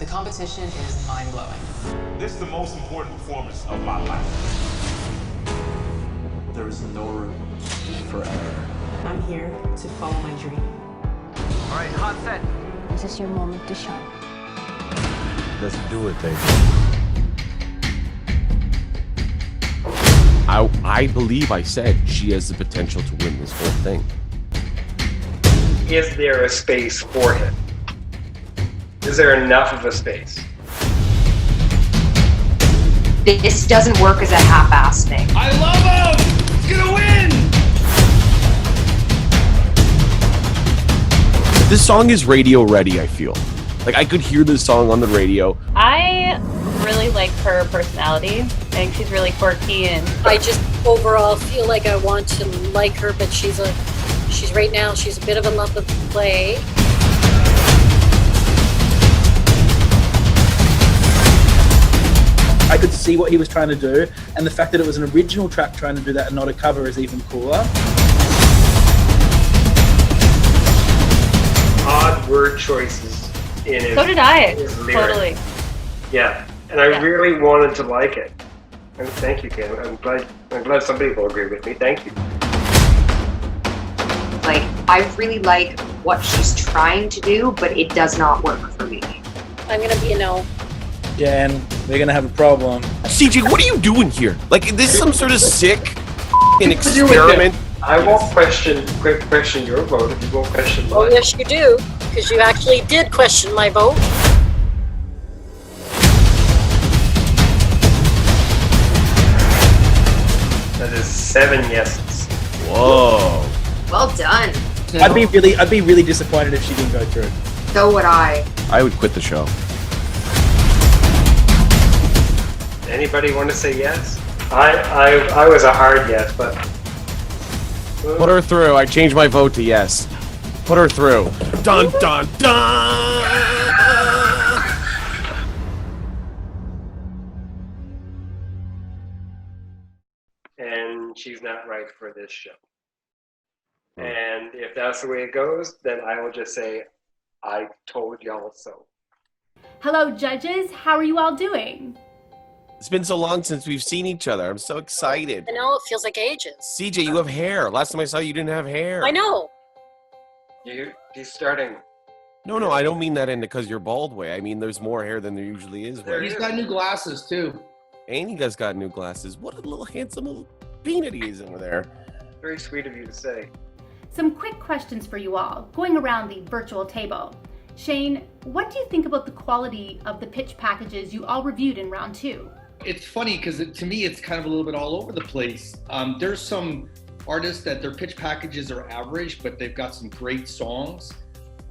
The competition is mind-blowing. This is the most important performance of my life. There is no room for error. I'm here to follow my dream. All right, hot set. This is your moment to shine. Let's do it, baby. I believe I said she has the potential to win this whole thing. Is there a space for him? Is there enough of a space? This doesn't work as a half-ass thing. I love him! He's gonna win! This song is radio ready, I feel. Like, I could hear this song on the radio. I really like her personality. I think she's really quirky, and I just overall feel like I want to like her, but she's right now, she's a bit of a lump of clay. I could see what he was trying to do, and the fact that it was an original track trying to do that and not a cover is even cooler. Odd word choices in his so did I. His lyrics. Totally. Yeah, and I really wanted to like it. And thank you, Kim. I'm glad some people agree with me. Thank you. Like, I really like what she's trying to do, but it does not work for me. I'm gonna be a no. Jen, we're gonna have a problem. CJ, what are you doing here? Like, is this some sort of sick experiment? I won't question your vote if you won't question mine. Oh, yes, you do, because you actually did question my vote. That is 7 yeses. Whoa. Well done. I'd be really disappointed if she didn't go through. So would I. I would quit the show. Anybody want to say yes? I was a hard yes, but Put her through. I changed my vote to yes. Put her through. Dun, dun, dun! and she's not right for this show. And if that's the way it goes, then I will just say, I told y'all so. Hello, judges. How are you all doing? It's been so long since we've seen each other. I'm so excited. I know, it feels like ages. CJ, you have hair. Last time I saw you, didn't have hair. I know. He's starting. No, I don't mean that in because you're bald way. I mean, there's more hair than there usually is. He's got new glasses, too. And he got new glasses. What a little handsome little peanut he is over there. Very sweet of you to say. Some quick questions for you all, going around the virtual table. Shane, what do you think about the quality of the pitch packages you all reviewed in round 2? It's funny because to me, it's kind of a little bit all over the place. There's some artists that their pitch packages are average, but they've got some great songs.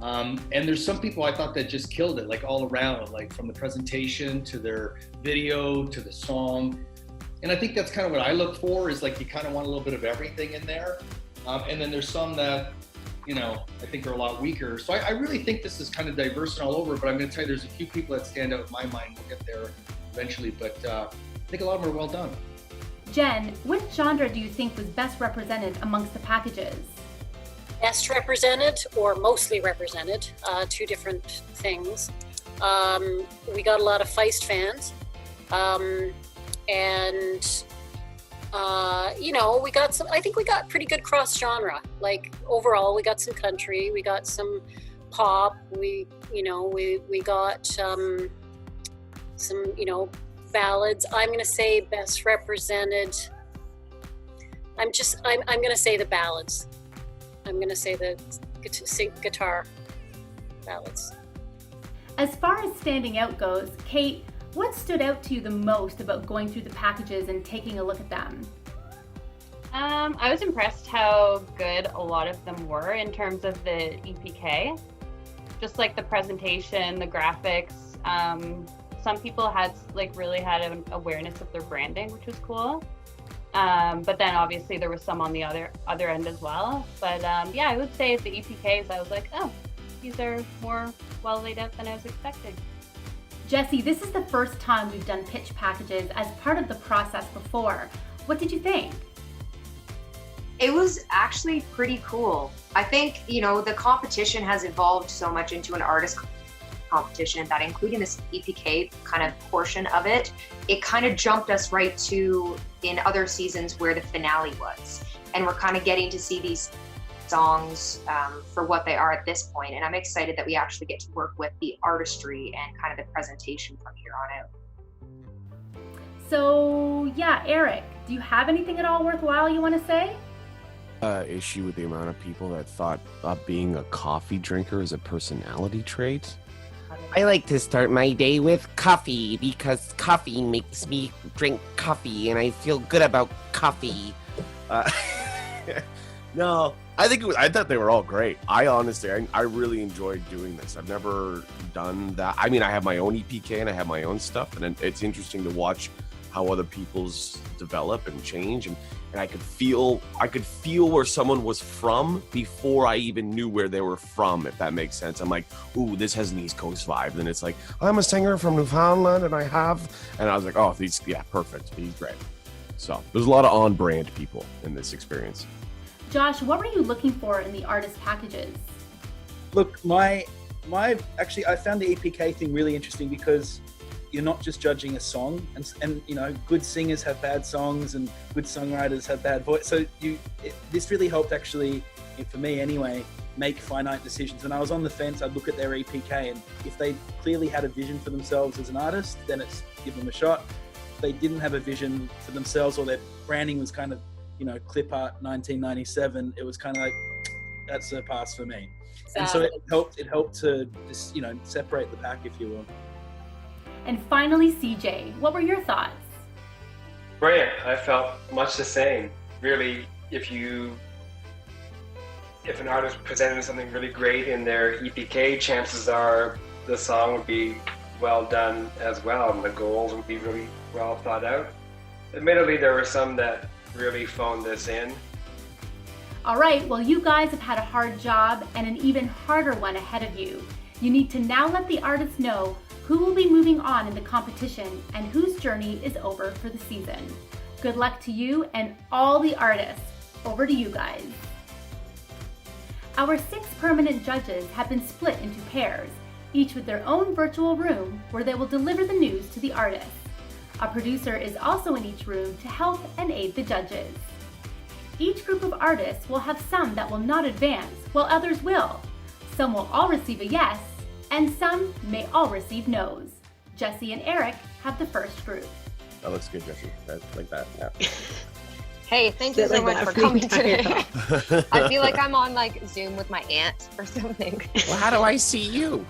And there's some people I thought that just killed it, like all around, like from the presentation to their video to the song. And I think that's kind of what I look for, is like you kind of want a little bit of everything in there. And then there's some that, I think are a lot weaker. So I really think this is kind of diverse and all over, but I'm going to tell you there's a few people that stand out in my mind. We'll get there eventually, but I think a lot of them are well done. Jen, which genre do you think was best represented amongst the packages? Best represented or mostly represented, two different things. We got a lot of Feist fans, and we got some, I think we got pretty good cross genre. Like overall, we got some country, we got some pop, we got some ballads. I'm going to say best represented. I'm going to say the ballads. I'm going to say the guitar ballads. As far as standing out goes, Kate, what stood out to you the most about going through the packages and taking a look at them? I was impressed how good a lot of them were in terms of the EPK. Just like the presentation, the graphics. Some people really had an awareness of their branding, which was cool. But then obviously there was some on the other end as well. But I would say the EPKs, I was like, oh, these are more well laid out than I was expecting. Jessie, this is the first time we've done pitch packages as part of the process before. What did you think? It was actually pretty cool. I think, the competition has evolved so much into an artist competition, that including this EPK kind of portion of it, it kind of jumped us right to in other seasons where the finale was. And we're kind of getting to see these songs for what they are at this point. And I'm excited that we actually get to work with the artistry and kind of the presentation from here on out. So yeah, Eric, do you have anything at all worthwhile you want to say? Issue with the amount of people that thought being a coffee drinker is a personality trait. I like to start my day with coffee because coffee makes me drink coffee and I feel good about coffee. No, I thought they were all great. I honestly, I really enjoyed doing this. I've never done that. I mean, I have my own EPK and I have my own stuff, and it's interesting to watch how other people's develop and change. And I could feel where someone was from before I even knew where they were from, if that makes sense. I'm like, ooh, this has an East Coast vibe. Then it's like, I'm a singer from Newfoundland and I was like, oh, perfect. He's great. So there's a lot of on-brand people in this experience. Josh, what were you looking for in the artist packages? Look, I found the EPK thing really interesting because you're not just judging a song, and you know, good singers have bad songs and good songwriters have bad voice. So this really helped actually, for me anyway, make finite decisions. When I was on the fence, I'd look at their EPK, and if they clearly had a vision for themselves as an artist, then it's give them a shot. If they didn't have a vision for themselves, or their branding was kind of, you know, clip art 1997, it was kind of like, that's a pass for me. And so it helped to just, you know, separate the pack, if you will. And finally, CJ, what were your thoughts? Brilliant. I felt much the same. Really, if an artist presented something really great in their EPK, chances are the song would be well done as well, and the goals would be really well thought out. Admittedly, there were some that really phoned this in. All right, well, you guys have had a hard job and an even harder one ahead of you. You need to now let the artists know who will be moving on in the competition and whose journey is over for the season. Good luck to you and all the artists. Over to you guys. Our 6 permanent judges have been split into pairs, each with their own virtual room where they will deliver the news to the artists. A producer is also in each room to help and aid the judges. Each group of artists will have some that will not advance, while others will. Some will all receive a yes, and some may all receive no's. Jessie and Eric have the first group. That looks good, Jessie. Like that, yeah. Hey, thank you so much for coming today. I feel like I'm on like Zoom with my aunt or something. Well, how do I see you?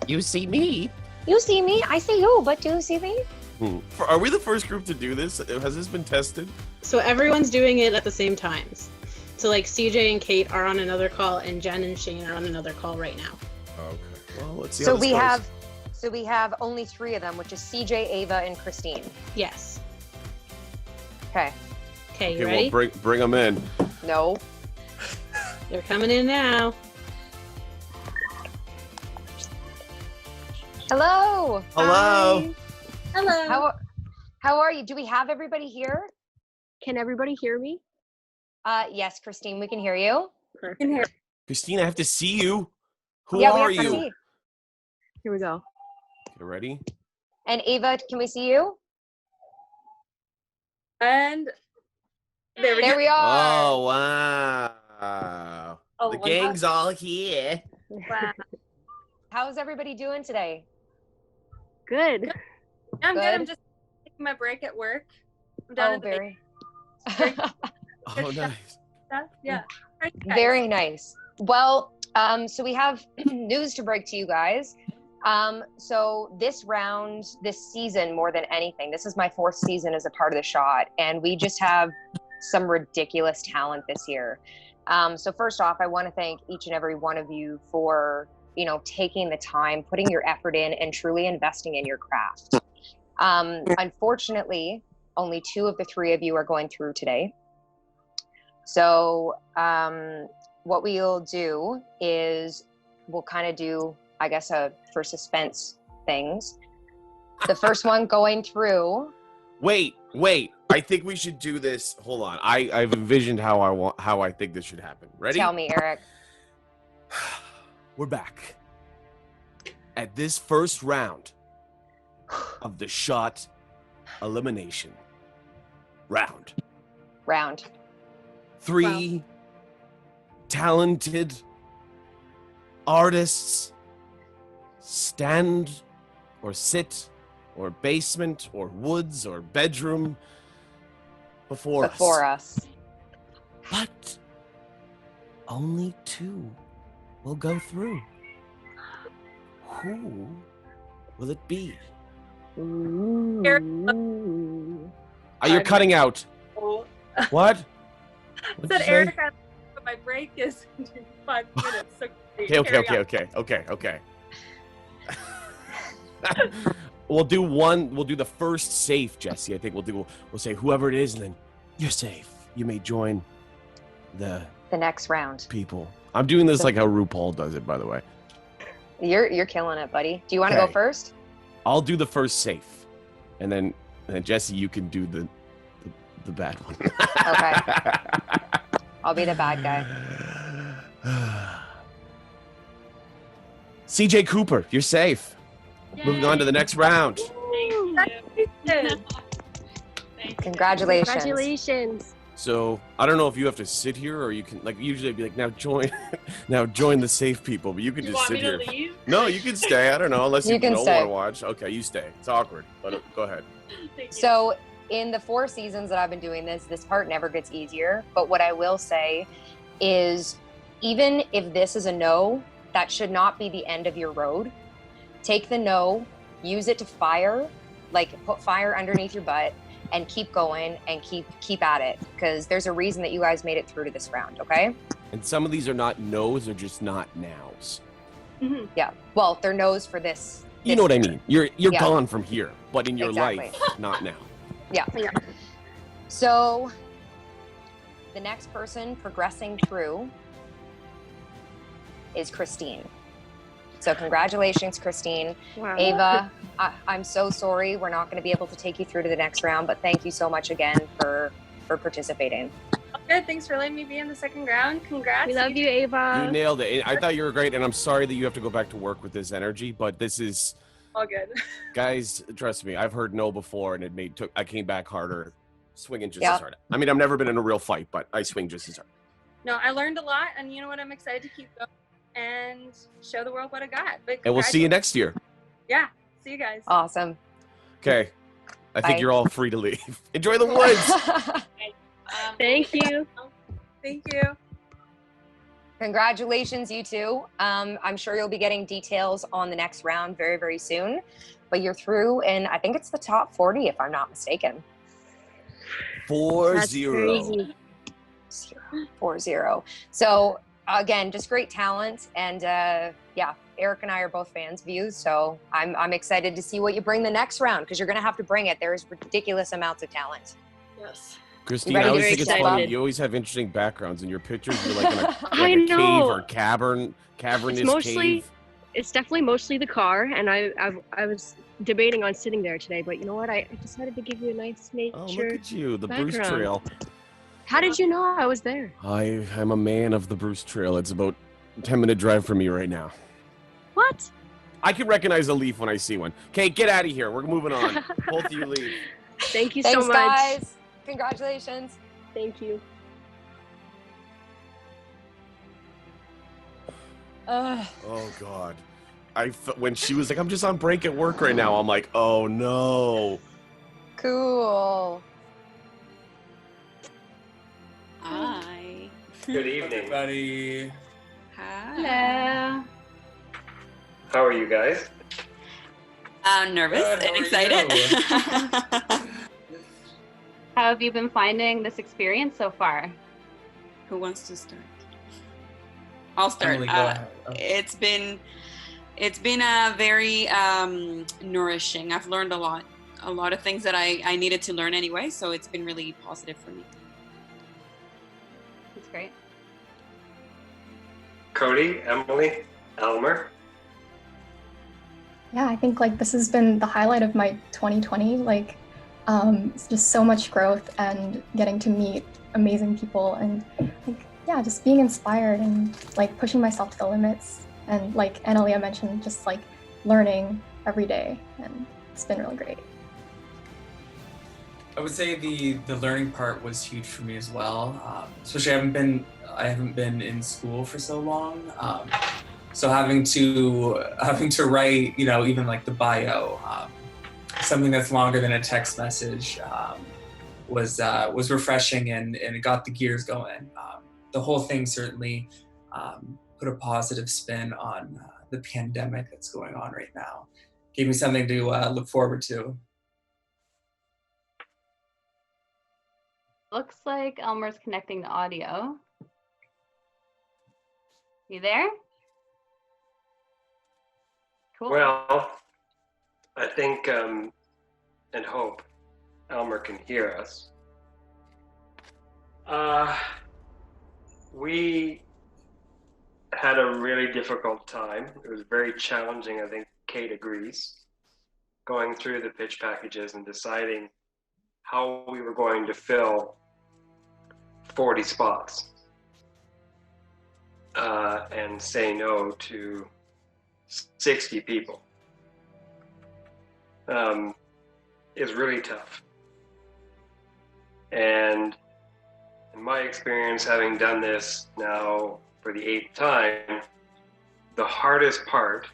You see me. You see me, I see you, but do you see me? Are we the first group to do this? Has this been tested? So everyone's doing it at the same times. So like CJ and Kate are on another call, and Jen and Shane are on another call right now. Okay. Well, let's see. So how this goes. we have only 3 of them, which is CJ, Ava, and Christine. Yes. Okay. Okay, you ready? Well, bring them in. No. They're coming in now. Hello. Hello. Hi. Hello. How are you? Do we have everybody here? Can everybody hear me? Yes, Christine, we can hear you. Perfect. Christine, I have to see you. Who Yeah, are we have to you? see. Here we go. You ready? And Ava, can we see you? And there we are. Oh, wow. Oh, the gang's all here. Wow. How's everybody doing today? Good. I'm good. Good. I'm just taking my break at work. I'm done at the very. Oh, nice. stuff. Yeah. Very nice. Well, so we have news to break to you guys. So this round, this season, more than anything, this is my 4th season as a part of the Shot, and we just have some ridiculous talent this year. So first off, I want to thank each and every one of you for, you know, taking the time, putting your effort in, and truly investing in your craft. Unfortunately, only 2 of the 3 of you are going through today. So what we'll do is we'll kind of do, I guess, for suspense things. The first one going through. Wait. I think we should do this. Hold on. I've envisioned how I think this should happen. Ready? Tell me, Eric. We're back. at this first round of the shot elimination round. Three talented artists stand or sit or basement or woods or bedroom before us. But only 2 will go through. Who will it be? Are you cutting out? What? I said Erica, but my break is in 5 minutes. So Okay. We'll do the first safe, Jessie. I think we'll say whoever it is, and then you're safe. You may join the next round. People. I'm doing this like how RuPaul does it, by the way. You're killing it, buddy. Do you want to go first? I'll do the first safe, and then Jessie, you can do the bad one. Okay. I'll be the bad guy. CJ Cooper, you're safe. Yay. Moving on to the next round. Congratulations. So I don't know if you have to sit here or you can usually be like, now join the safe people, but you can just sit here. Leave? No, you can stay. I don't know unless you can don't stay. want to watch. Okay, you stay. It's awkward, but go ahead. So in the 4 seasons that I've been doing this part never gets easier. But what I will say is, even if this is a no, that should not be the end of your road. Take the no, use it to fire, put fire underneath your butt, and keep going and keep at it, because there's a reason that you guys made it through to this round. Okay. And some of these are not no's, they're just not nows. Mm-hmm. Yeah. Well, they're no's for this. You know what I mean? You're Yeah. gone from here, but in your Exactly. life, not now. Yeah. So the next person progressing through is Christine. So congratulations, Christine. Wow. Ava, I'm so sorry we're not going to be able to take you through to the next round, but thank you so much again for participating. Good. Thanks for letting me be in the second round. Congrats. We love you, Ava. You nailed it. I thought you were great, and I'm sorry that you have to go back to work with this energy, but this is... All good. Guys, trust me, I've heard no before, and I came back harder, swinging just Yeah. as hard. I mean, I've never been in a real fight, but I swing just as hard. No, I learned a lot, and you know what? I'm excited to keep going and show the world what I got. But And we'll see you next year. Yeah. See you guys. Awesome. Okay. I think Bye. you're all free to leave. Enjoy the woods. Thank you. Thank you. Congratulations, you two. I'm sure you'll be getting details on the next round very, very soon. But you're through, and I think it's the top 40, if I'm not mistaken. 4-0. 4-0. So again, just great talent, and yeah, Eric and I are both fans of you, so I'm excited to see what you bring the next round, because you're going to have to bring it. There's ridiculous amounts of talent. Yes. Christine, Ready? I always Very think it's funny. excited. You always have interesting backgrounds in your pictures. You're like in a, I like a cave know. or cavernous It's mostly, cave. it's definitely mostly the car, and I was debating on sitting there today, but you know what? I decided to give you a nice nature. Oh, look at you, the Bruce background. Trail. How did you know I was there? I'm a man of the Bruce Trail. It's about a 10-minute drive from me right now. What? I can recognize a leaf when I see one. Okay, get out of here. We're moving on. Both of you leave. Thank you Thanks, so much. guys. Congratulations. Thank you. Ugh. Oh God, when she was like, "I'm just on break at work right now," I'm like, "Oh no." Cool. Hi. Good evening. Everybody. Hi. Hello. How are you guys? Nervous Good, and how are excited. How have you been finding this experience so far? Who wants to start? I'll start. Emily, go ahead. It's been very nourishing. I've learned a lot of things that I needed to learn anyway. So it's been really positive for me. That's great. Cody, Emily, Elmer. Yeah, I think this has been the highlight of my 2020. It's just so much growth and getting to meet amazing people, and just being inspired and pushing myself to the limits. And like Analia mentioned, just learning every day, and it's been really great. I would say the learning part was huge for me as well. Especially I haven't been in school for so long. So having to write, even like the bio, something that's longer than a text message, was refreshing and it got the gears going. The whole thing certainly put a positive spin on the pandemic that's going on right now. Gave me something to look forward to. Looks like Elmer's connecting the audio. You there? Cool. Well, I think and hope Elmer can hear us. We had a really difficult time. It was very challenging, I think Kate agrees, going through the pitch packages and deciding how we were going to fill 40 spots and say no to 60 people is really tough. And in my experience, having done this now for the 8th time, the hardest part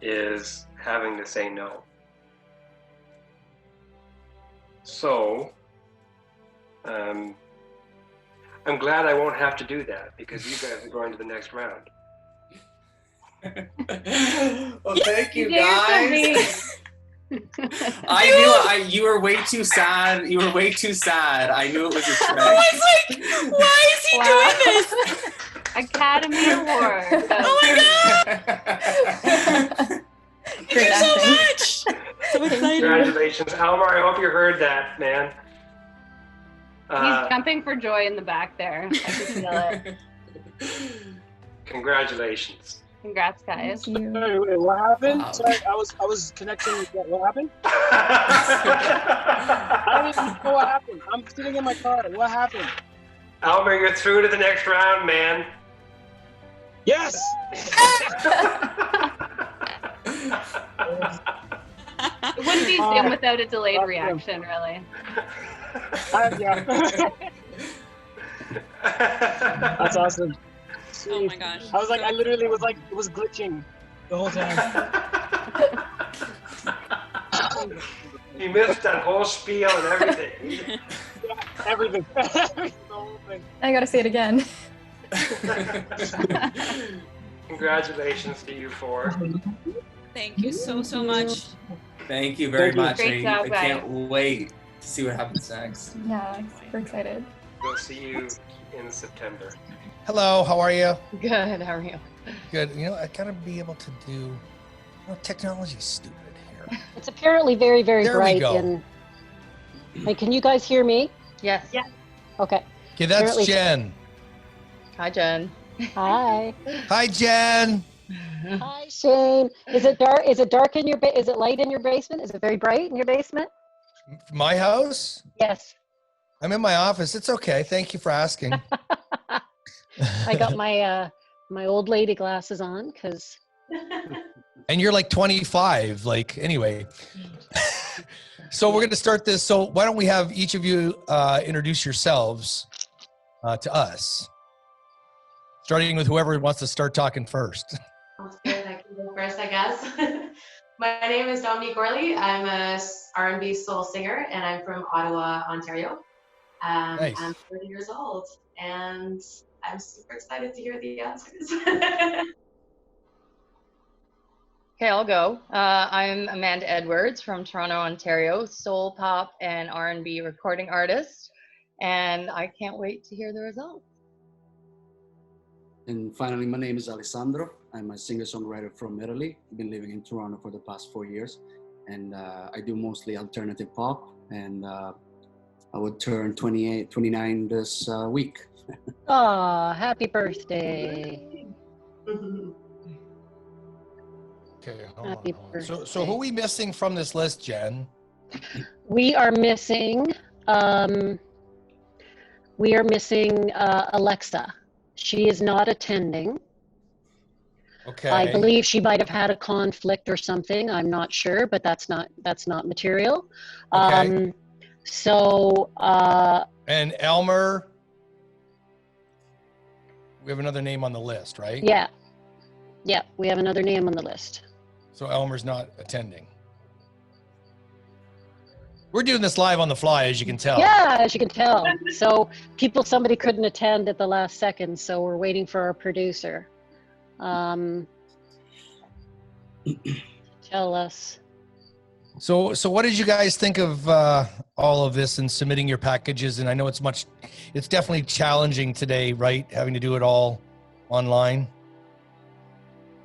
is having to say no. So, I'm glad I won't have to do that because you guys are going to the next round. Well, thank you guys. I knew you were way too sad. You were way too sad. I knew it was a trick. I was like, why is he doing this? Academy Award. Oh my God. Thank you so much. So excited. Congratulations, Elmer. I hope you heard that, man. He's jumping for joy in the back there. I can feel it. Congratulations. Congrats, guys. Thank you. Wait, what happened? Wow. Sorry, I was connecting. What happened? I don't even know what happened. I'm sitting in my car. What happened? Elmer, you're through to the next round, man. Yes. It wouldn't be Zoom without a delayed reaction, really. Yeah. That's awesome. Oh my gosh. I was like, I literally was like, it was glitching the whole time. You missed that whole spiel and everything. Yeah, everything. The whole thing. I gotta say it again. Congratulations to you four. Thank you so much. Thank you very much. Great job, I guys. can't wait to see what happens next. Yeah, super excited. We'll see you in September. Hello, how are you? Good. How are you? Good. I gotta be able to do. Technology's stupid here. It's apparently very, very There we bright. go. Hey, can you guys hear me? Yes. Yeah. Okay. Okay, that's Apparently- Jen. Hi, Jen. Hi. Hi, Jen. Hi, Shane. Is it dark? Is it dark in your? Is it light in your basement? Is it very bright in your basement? My house? Yes. I'm in my office. It's okay. Thank you for asking. I got my my old lady glasses on because. And you're like 25. Anyway. So we're going to start this. So why don't we have each of you introduce yourselves to us? Starting with whoever wants to start talking first. Sounds good. I can go first, I guess. My name is Dominique Gorley. I'm a R&B soul singer, and I'm from Ottawa, Ontario. Nice. I'm 30 years old, and I'm super excited to hear the answers. Okay, I'll go. I'm Amanda Edwards from Toronto, Ontario, soul pop and R&B recording artist, and I can't wait to hear the results. And finally, my name is Alessandro. I'm a singer-songwriter from Italy. I've been living in Toronto for the past 4 years, and I do mostly alternative pop, and I would turn 29 this week. Aw, happy birthday. Okay, Happy hold on. birthday. So who are we missing from this list, Jen? We are missing Alexa. She is not attending. Okay. I believe she might have had a conflict or something. I'm not sure, but that's not material. Okay. So And Elmer, we have another name on the list, right? yeah, we have another name on the list. So Elmer's not attending. We're doing this live on the fly, as you can tell. Yeah, as you can tell. So somebody couldn't attend at the last second, so we're waiting for our producer. Tell us. So what did you guys think of all of this and submitting your packages? And I know it's definitely challenging today, right? Having to do it all online.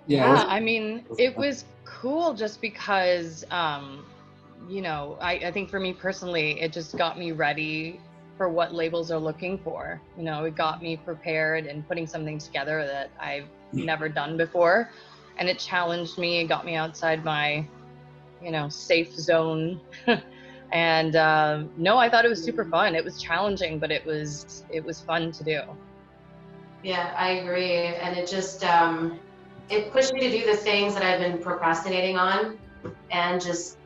Yeah, I mean, it was cool just because, you know, I think for me personally, it just got me ready for what labels are looking for. You know, it got me prepared and putting something together that I've never done before. And it challenged me, it got me outside my, you know, safe zone. And no, I thought it was super fun. It was challenging, but it was fun to do. Yeah, I agree. And it just, it pushed me to do the things that I've been procrastinating on and just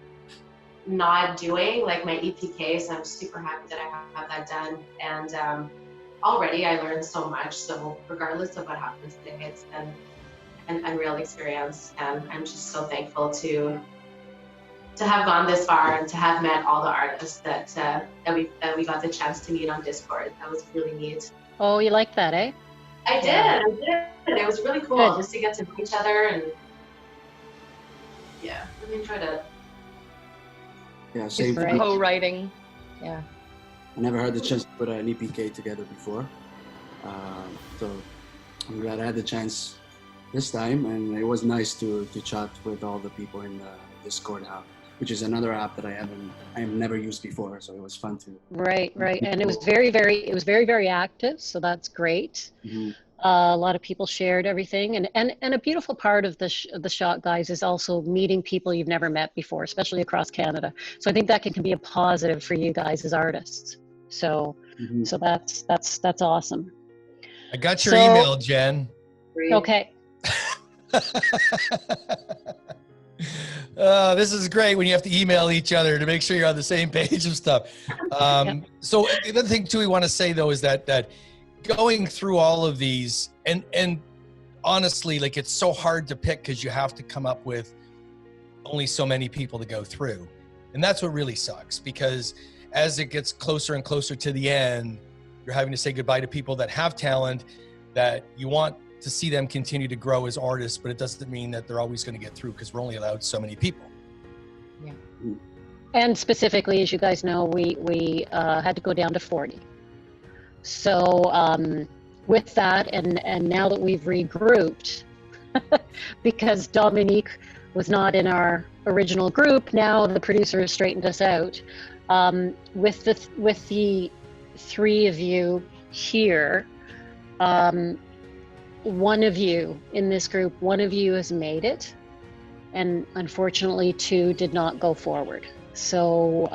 not doing, like my EPK. So I'm super happy that I have that done. And already I learned so much. So regardless of what happens today, it's been an unreal experience. And I'm just so thankful to have gone this far and to have met all the artists that we got the chance to meet on Discord. That was really neat. Oh, you like that, eh? I did. It was really cool Good. just to get to know each other and yeah, really enjoyed it. Yeah, same for me. Co-writing. Yeah. I never had the chance to put an EPK together before. So I'm glad I had the chance this time, and it was nice to chat with all the people in the Discord app, which is another app that I have never used before, so it was fun to. Right. And it was very active, so that's great. Mm-hmm. A lot of people shared everything, and a beautiful part of the shot, guys, is also meeting people you've never met before, especially across Canada. So I think that can be a positive for you guys as artists. So so that's awesome. I got your email, Jen. Okay. This is great when you have to email each other to make sure you're on the same page of stuff. So the other thing too we want to say though is that going through all of these and honestly, like, it's so hard to pick because you have to come up with only so many people to go through, and that's what really sucks, because as it gets closer and closer to the end, you're having to say goodbye to people that have talent that you want to see them continue to grow as artists, but it doesn't mean that they're always going to get through because we're only allowed so many people. Yeah. And specifically, as you guys know, we had to go down to 40. So with that, and now that we've regrouped, because Dominique was not in our original group, now the producer has straightened us out. With the three of you here, one of you in this group, one of you has made it, and unfortunately two did not go forward. So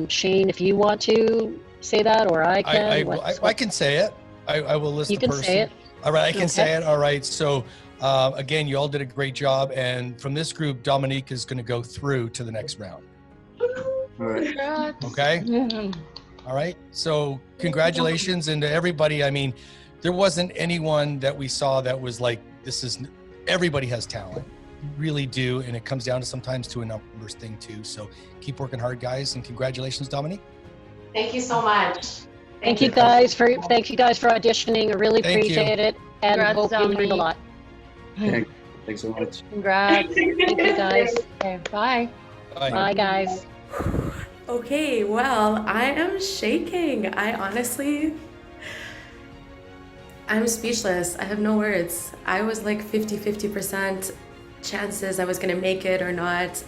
Shane, if you want to say that, or I can. I can say it. I will list you the can person. say it. All right, I can say it. All right. So again, you all did a great job, and from this group, Dominique is going to go through to the next round. All right. Okay. All right. So congratulations, and to everybody. I mean, there wasn't anyone that we saw that was like, everybody has talent. You really do. And it comes down to sometimes to a numbers thing too. So keep working hard, guys. And congratulations, Dominique. Thank you so much. Thank you guys for auditioning. I really appreciate it. And Congrats, hope you learned a Dominique. lot. Thanks so much. Congrats. Thank you guys. Okay, bye. Bye guys. Okay, well, I am shaking. I'm speechless. I have no words. I was like 50% chances I was gonna make it or not.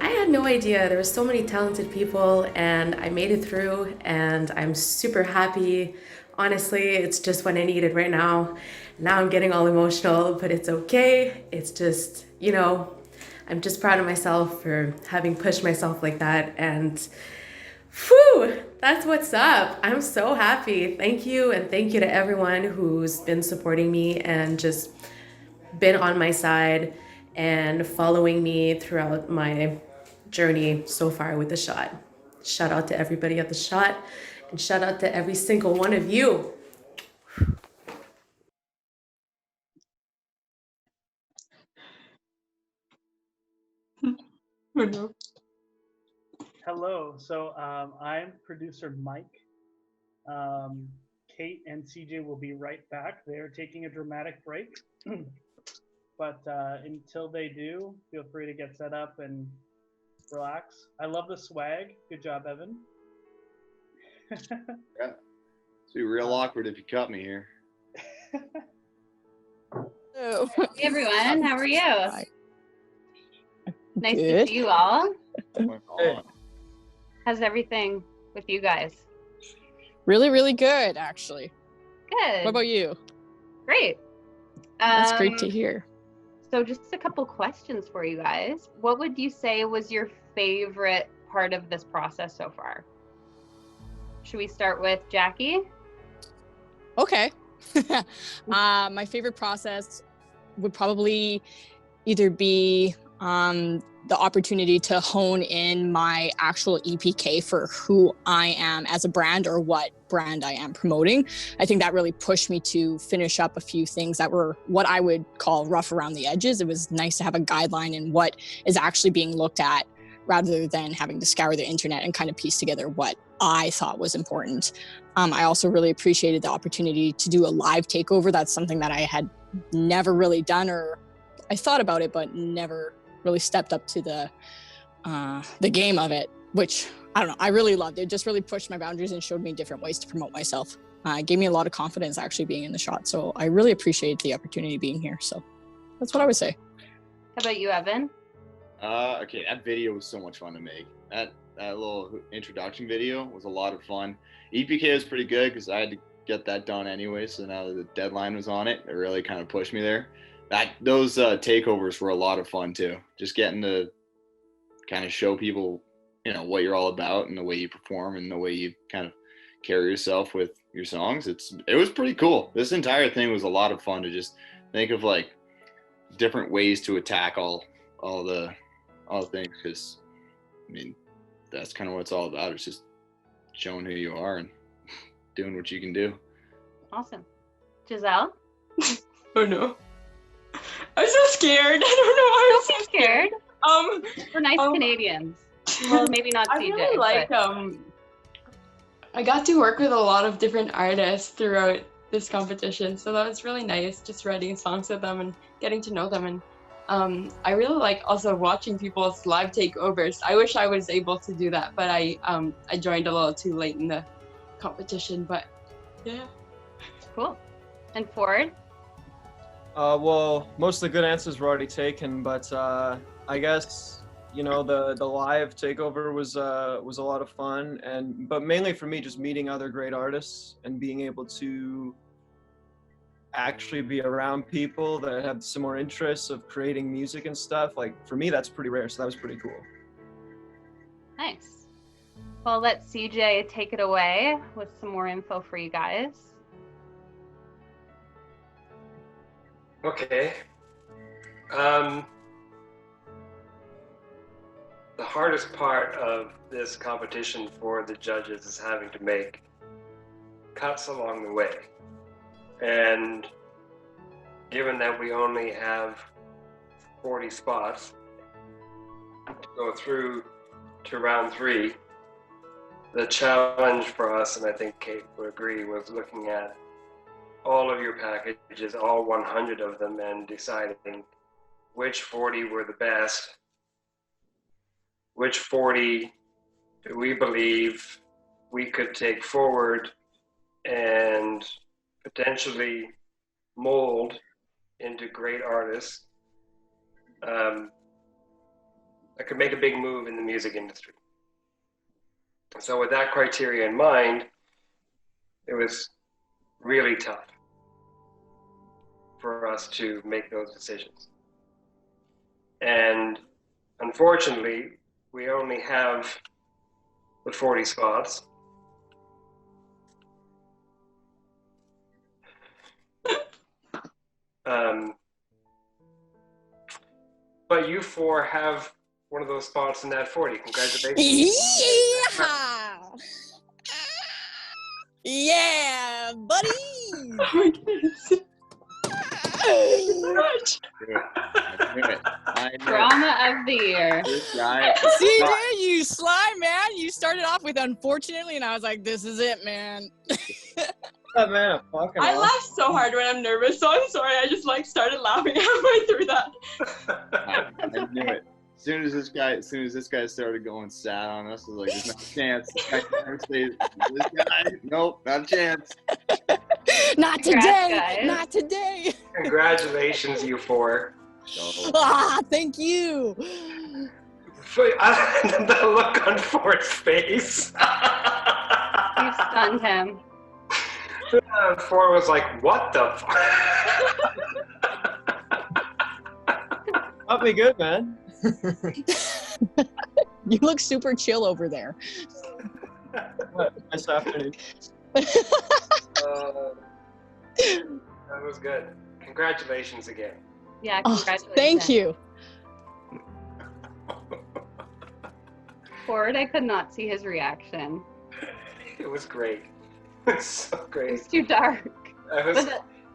I had no idea. There were so many talented people and I made it through and I'm super happy. Honestly, it's just what I needed right now. Now I'm getting all emotional, but it's okay. It's just, I'm just proud of myself for having pushed myself like that. And whew, that's what's up. I'm so happy. Thank you. And thank you to everyone who's been supporting me and just been on my side and following me throughout my journey so far with The Shot. Shout out to everybody at The Shot, and shout out to every single one of you. Hello. So I'm producer Mike. Kate and CJ will be right back. They're taking a dramatic break. But until they do, feel free to get set up and relax. I love the swag. Good job, Evan. Yeah. It's be real awkward if you cut me here. Hey everyone, how are you? Nice to Good. see you all. Hey. How's everything with you guys? Really, really good, actually. Good. What about you? Great. That's great to hear. So just a couple questions for you guys. What would you say was your favorite part of this process so far? Should we start with Jackie? Okay. My favorite process would probably either be the opportunity to hone in my actual EPK for who I am as a brand or what brand I am promoting. I think that really pushed me to finish up a few things that were what I would call rough around the edges. It was nice to have a guideline in what is actually being looked at rather than having to scour the internet and kind of piece together what I thought was important. I also really appreciated the opportunity to do a live takeover. That's something that I had never really done, or I thought about it, but never really stepped up to the game of it, which I don't know, I really loved it. Just really pushed my boundaries and showed me different ways to promote myself. It gave me a lot of confidence actually being in The Shot. So I really appreciate the opportunity being here. So that's what I would say. How about you, Evan? Okay, that video was so much fun to make. That little introduction video was a lot of fun. EPK was pretty good because I had to get that done anyway. So now that the deadline was on it, it really kind of pushed me there. Those takeovers were a lot of fun too. Just getting to kind of show people, what you're all about and the way you perform and the way you kind of carry yourself with your songs. It was pretty cool. This entire thing was a lot of fun to just think of like different ways to attack all the things, because I mean that's kind of what it's all about. It's just showing who you are and doing what you can do. Awesome. Giselle? Oh no. I'm so scared. I don't know why I'm so scared. We're nice Canadians. Well, maybe not I CJ. really like I got to work with a lot of different artists throughout this competition, so that was really nice, just writing songs with them and getting to know them. And I really like also watching people's live takeovers. I wish I was able to do that, but I joined a little too late in the competition. But yeah, cool. And Ford? Well, most of the good answers were already taken, but I guess the live takeover was a lot of fun, but mainly for me, just meeting other great artists and being able to actually be around people that have similar interests of creating music and stuff. Like for me, that's pretty rare, so that was pretty cool. Nice. Well, let CJ take it away with some more info for you guys. Okay. The hardest part of this competition for the judges is having to make cuts along the way. And given that we only have 40 spots to go through to round 3, the challenge for us, and I think Kate would agree, was looking at all of your packages, all 100 of them, and deciding which 40 were the best, which 40 do we believe we could take forward and potentially mold into great artists that could make a big move in the music industry. So with that criteria in mind, it was really tough for us to make those decisions. And unfortunately, we only have the 40 spots. about you four have one of those spots in that 40? Congratulations. Yeah! Yeah, buddy! Oh my goodness. Drama of the year. This guy. See, there you slime, man. You started off with unfortunately, and I was like, this is it, man. Man, I laugh so hard when I'm nervous, so I'm sorry. I just like started laughing halfway through that. I knew it. As soon as this guy started going sad on us, I was like, there's not a chance. I can never say this guy. Nope, not a chance. Not today. Not today. Congratulations, you four. Ah, thank you. The look on Ford's face. You stunned him. Ford was like, what the fuck? Got me good, man. You look super chill over there. Nice afternoon. That was good. Congratulations again. Yeah, Oh, congratulations. thank you. Ford, I could not see his reaction. It was great. It's so great. It's too dark. That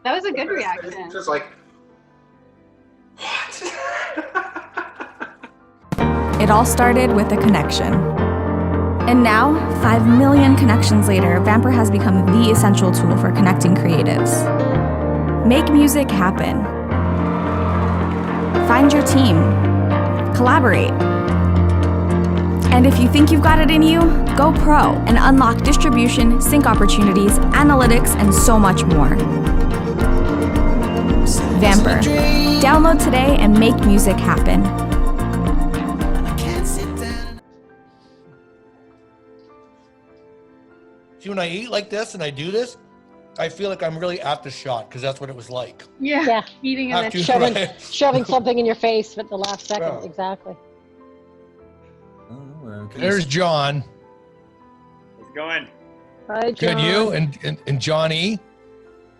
was a good reaction. Just like, It all started with a connection. And now, 5 million connections later, VAMPR has become the essential tool for connecting creatives. Make music happen. Find your team. Collaborate. And if you think you've got it in you, go pro and unlock distribution, sync opportunities, analytics, and so much more. VAMPR. Download today and make music happen. See, when I eat like this and I do this, I feel like I'm really at the shot because that's what it was like. Yeah. Eating and then shoving something in your face at the last second. Yeah. Exactly. There's John. How's it going? Hi, Good, you and Johnny.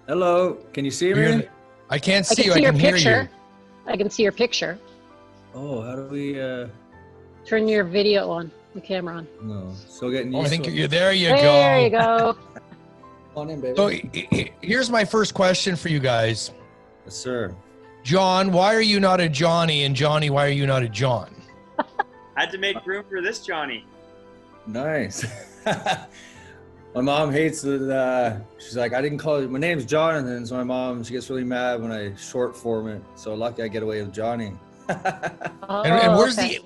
Hello. Can you see me? I can't I see can you. see I your can hear picture. you. I can see your picture. Oh, how do we? Turn your video on, the camera on. No, still getting Oh, I used think to it. you're there. You go. There you go. On in, baby. So here's my first question for you guys. Yes, sir. John, why are you not a Johnny? And Johnny, why are you not a John? Had to make room for this Johnny. Nice. My mom hates it. She's like, I didn't call it. My name's Jonathan, so my mom, she gets really mad when I short form it. So lucky I get away with Johnny. And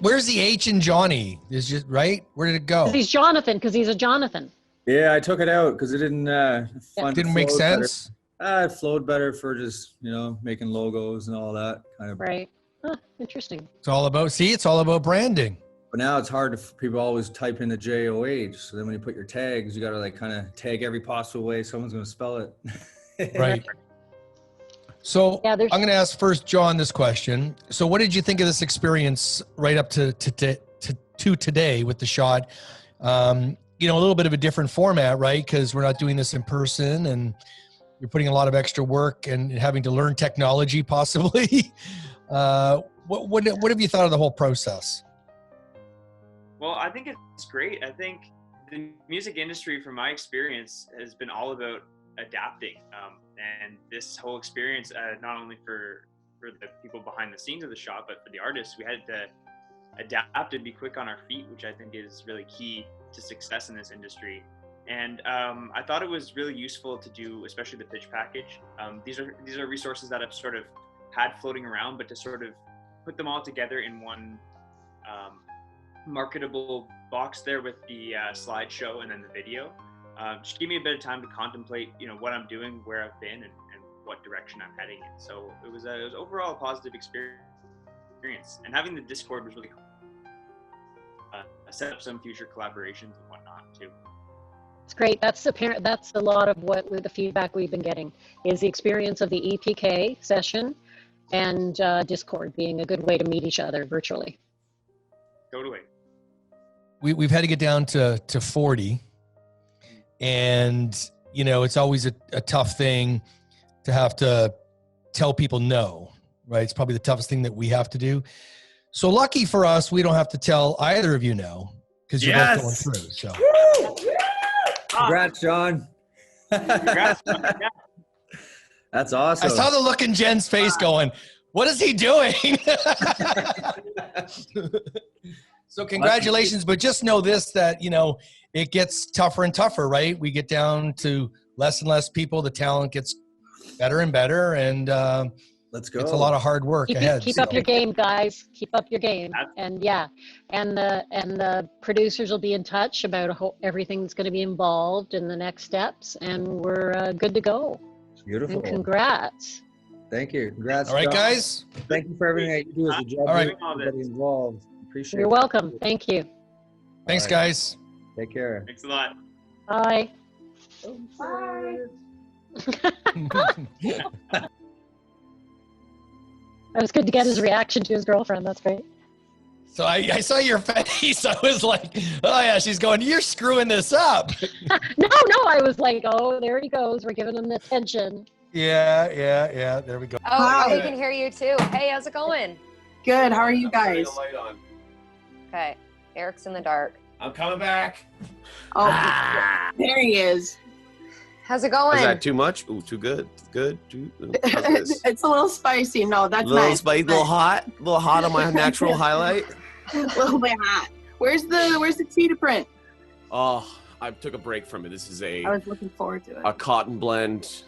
where's the H in Johnny? Is just right? Where did it go? 'Cause he's Jonathan, because he's a Jonathan. Yeah, I took it out because it didn't. Didn't make sense. It flowed better for just making logos and all that kind of. Right. Huh, interesting. It's all about branding. But now it's hard to people always type in the JOH. So then when you put your tags, you got to like kind of tag every possible way someone's going to spell it. Right. So I'm going to ask first John this question. So what did you think of this experience right up to today with the shot? A little bit of a different format, right? Because we're not doing this in person and you're putting a lot of extra work and having to learn technology possibly. What have you thought of the whole process? Well, I think it's great. I think the music industry, from my experience, has been all about adapting. And this whole experience, not only for the people behind the scenes of the shot, but for the artists, we had to adapt and be quick on our feet, which I think is really key to success in this industry. And I thought it was really useful to do, especially the pitch package. These are resources that I've sort of had floating around, but to sort of put them all together in one marketable box there with the slideshow and then the video, just give me a bit of time to contemplate, what I'm doing, where I've been, and what direction I'm heading in. So it was overall a positive experience, and having the Discord was really cool. Set up some future collaborations and whatnot too. It's great. That's apparent. That's a lot of what the feedback we've been getting is the experience of the EPK session and Discord being a good way to meet each other virtually. Totally. We've had to get down to 40, and it's always a tough thing to have to tell people no, right? It's probably the toughest thing that we have to do. So lucky for us, we don't have to tell either of you now because you're both going through. So Congrats, John. Congrats. That's awesome. I saw the look in Jen's face going, what is he doing? So congratulations, but just know this, that, you know, it gets tougher and tougher, right? We get down to less and less people. The talent gets better and better, and let's go. It's a lot of hard work Keep ahead. up your game, guys. Keep up your game. And yeah, and the producers will be in touch about everything that's going to be involved in the next steps, and we're good to go. Beautiful. And congrats. Thank you. Congrats. All right, John. guys. Thank you for everything that you do as a judge. All right. Everybody involved. Appreciate it. You're welcome. Thank you. Thanks, guys. Take care. Thanks a lot. Bye. Bye. That was good to get his reaction to his girlfriend. That's great. So I saw your face. I was like, oh yeah, she's going, you're screwing this up. No, I was like, oh, there he goes. We're giving him the attention. Yeah. There we go. Oh, we can hear you too. Hey, how's it going? Good. How are you guys? Okay. Eric's in the dark. I'm coming back. Oh, there he is. How's it going? Is that too much? Ooh, too good. Good. It's a little spicy. No, that's Little nice. spicy, little hot on my natural highlight. A little bit hot. Where's the cheetah print? Oh, I took a break from it. This is I was looking forward to it. a cotton blend.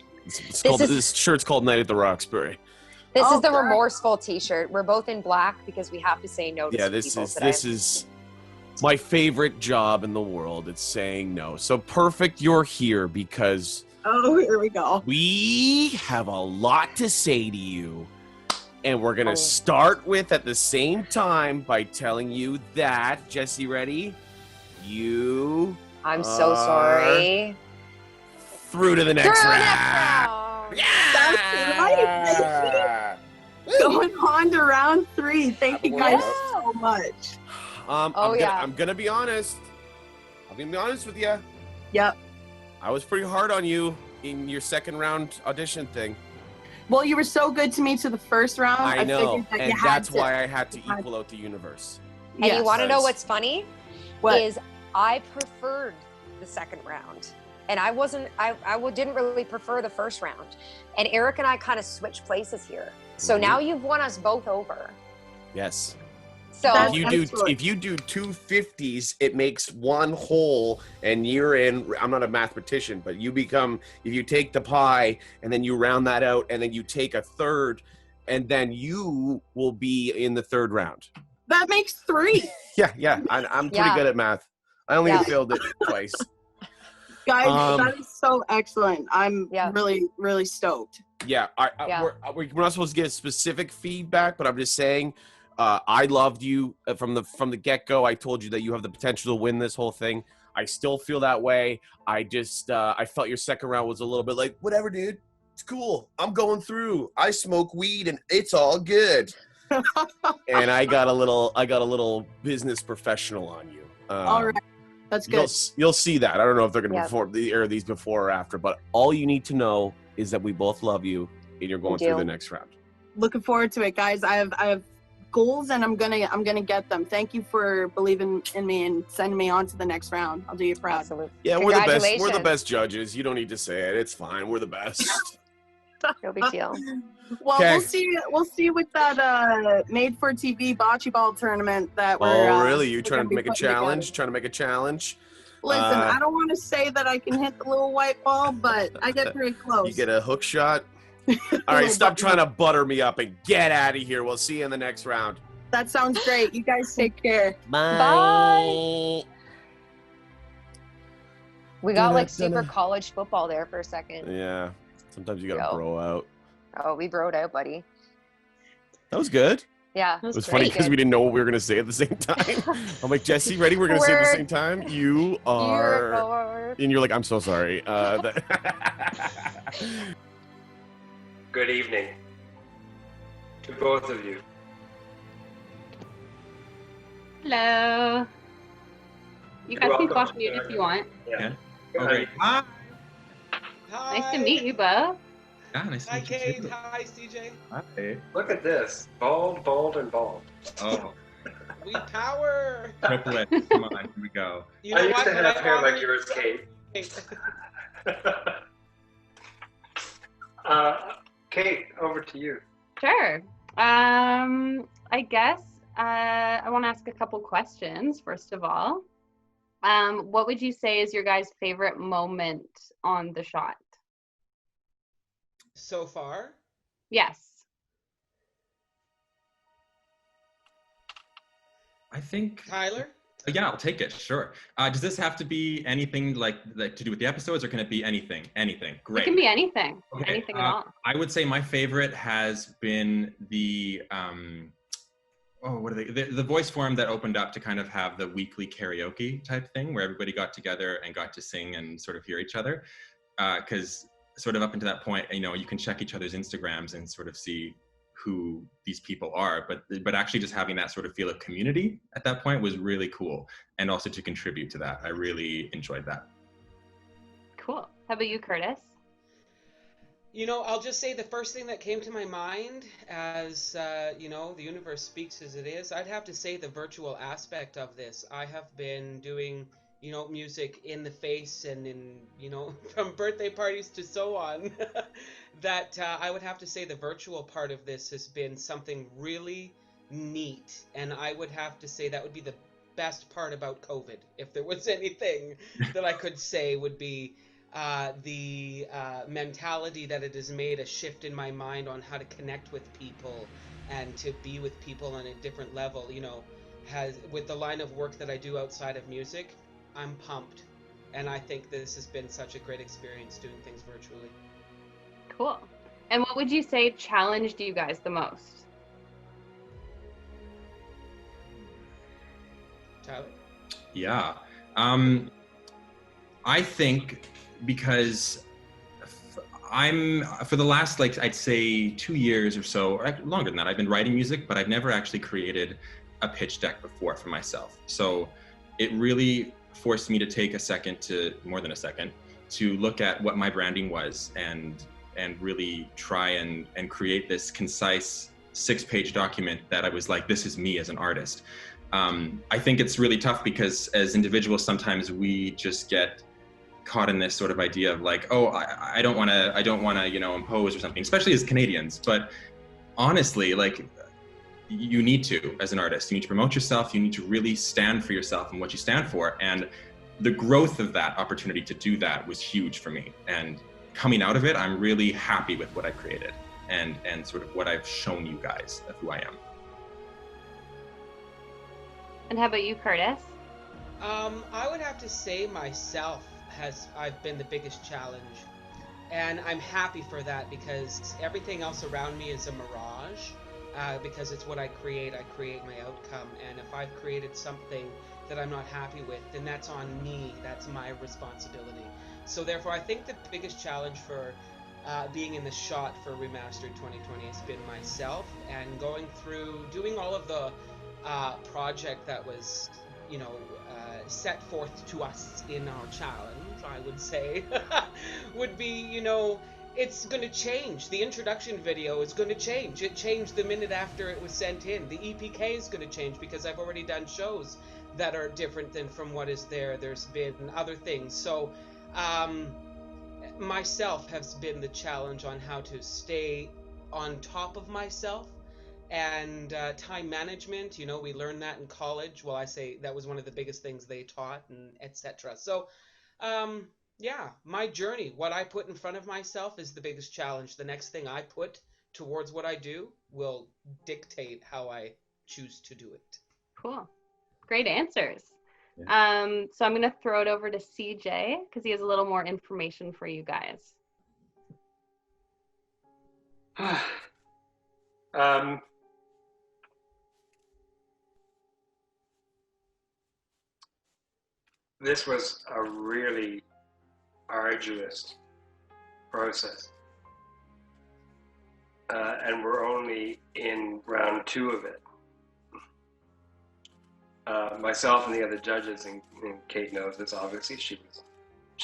This shirt's called Night at the Roxbury. This is the remorseful T-shirt. We're both in black because we have to say no to Yeah, some this people is today. this is my favorite job in the world. It's saying no. So perfect, you're here because Oh, here we go. we have a lot to say to you. And we're going to start with at the same time by telling you that, Jessie, ready? You I'm so sorry. Through to the next round. That's right. Going on to round 3. Thank you guys so much. I'm gonna be honest. I'm gonna be honest with you. Yep. I was pretty hard on you in your second round audition thing. Well, you were so good to me to the first round. I know, figured that and you had that's why I had to equal out the universe. And you want to know what's funny? What? Is I preferred the second round. And I didn't really prefer the first round. And Eric and I kind of switched places here. So now you've won us both over. Yes. So if you do 2 50s, it makes one whole, and you're in. I'm not a mathematician, but you become, if you take the pie and then you round that out, and then you take a third, and then you will be in the third round. That makes 3. Yeah. I'm pretty good at math. I only failed it twice. Guys, that is so excellent. I'm really, really stoked. Yeah, we're not supposed to give specific feedback, but I'm just saying, I loved you from the get-go. I told you that you have the potential to win this whole thing. I still feel that way. I just I felt your second round was a little bit like, whatever, dude. It's cool. I'm going through. I smoke weed and it's all good. And I got a little business professional on you. All right. That's good. You'll see that. I don't know if they're going to air these before or after, but all you need to know is that we both love you and you're going through the next round. Looking forward to it, guys. I have goals and I'm gonna get them. Thank you for believing in me and sending me on to the next round. I'll do you proud. Absolutely. Yeah, we're the best. We're the best judges. You don't need to say it. It's fine. We're the best. No big deal. Well, we'll see with that made for TV bocce ball tournament that we're. Oh, really? You we're trying gonna to be make a putting challenge? together. Trying to make a challenge? Listen, I don't want to say that I can hit the little white ball, but I get pretty close. You get a hook shot. All right, stop trying to butter me up and get out of here. We'll see you in the next round. That sounds great. You guys take care. Bye. We got like super college football there for a second. Yeah. Sometimes you gotta bro out. Oh, we broed out, buddy. That was good. Yeah. It was funny because we didn't know what we were gonna say at the same time. I'm like, Jessie, ready? We're gonna say at the same time. You are. And you're like, I'm so sorry. Good evening to both of you. Hello. You guys can go off mute if you want. Yeah. Okay. Nice to meet you both. Yeah, nice to Hi, meet you Kate. too. Hi, CJ. Hi. Look at this. Bold, bold, and bold. Oh, We power. triplet. Come on, here we go. You know I used what? to When have I hair honor like yours, Kate. Kate, over to you. Sure. I guess I want to ask a couple questions, first of all. What would you say is your guys' favorite moment on the shot? So far? Yes. I think. Tyler? Yeah, I'll take it. Sure. Does this have to be anything like to do with the episodes, or can it be anything? Anything. Great. It can be anything. Okay, Anything at all. I would say my favorite has been the what are they? The voice forum that opened up to kind of have the weekly karaoke type thing where everybody got together and got to sing and sort of hear each other. Because sort of up until that point, you can check each other's Instagrams and sort of see who these people are, but actually just having that sort of feel of community at that point was really cool, and also to contribute to that, I really enjoyed that. Cool. How about you, Curtis? You know, I'll just say the first thing that came to my mind as, the universe speaks as it is, I'd have to say the virtual aspect of this. I have been doing, music in the face and in, from birthday parties to so on, that I would have to say the virtual part of this has been something really neat. And I would have to say that would be the best part about COVID. If there was anything that I could say would be the mentality that it has made a shift in my mind on how to connect with people and to be with people on a different level, with the line of work that I do outside of music, I'm pumped. And I think this has been such a great experience doing things virtually. Cool. And what would you say challenged you guys the most? Tyler? Yeah. I think because I'm, for the last, I'd say 2 years or so, or longer than that, I've been writing music, but I've never actually created a pitch deck before for myself. So it really forced me to take more than a second, to look at what my branding was and really try and create this concise 6-page document that I was like, this is me as an artist. I think it's really tough because as individuals, sometimes we just get caught in this sort of idea of like, oh, I don't want to, impose or something, especially as Canadians. But honestly, you need to, as an artist, you need to promote yourself. You need to really stand for yourself and what you stand for. And the growth of that opportunity to do that was huge for me. And coming out of it, I'm really happy with what I created and sort of what I've shown you guys of who I am. And how about you, Curtis? I would have to say myself I've been the biggest challenge. And I'm happy for that because everything else around me is a mirage. Because it's what I create my outcome. And if I've created something that I'm not happy with, then that's on me, that's my responsibility. So therefore, I think the biggest challenge for being in the shot for Remastered 2020 has been myself, and going through, doing all of the project that was, set forth to us in our challenge, I would say, would be, it's going to change. The introduction video is going to change. It changed the minute after it was sent in. The EPK is going to change because I've already done shows that are different than from what is there. There's been other things. So myself has been the challenge on how to stay on top of myself. And time management, we learned that in college. Well, I say that was one of the biggest things they taught, and etc. So yeah, my journey, what I put in front of myself is the biggest challenge. The next thing I put towards what I do will dictate how I choose to do it. Cool. Great answers. Yeah. So I'm going to throw it over to CJ because he has a little more information for you guys. This was a really arduous process. And we're only in round 2 of it. Myself and the other judges, and Kate knows this, obviously, she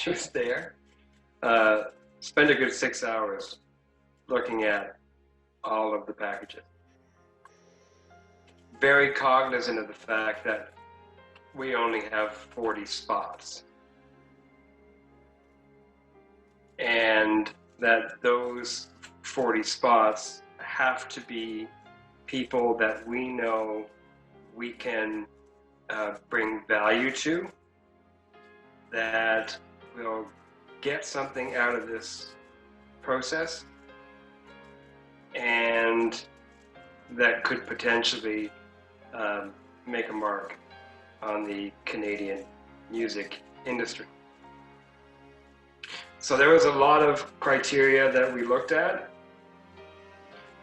was there, spent a good 6 hours looking at all of the packages. Very cognizant of the fact that we only have 40 spots. And that those 40 spots have to be people that we know we can bring value to, that will get something out of this process, and that could potentially make a mark on the Canadian music industry. So there was a lot of criteria that we looked at.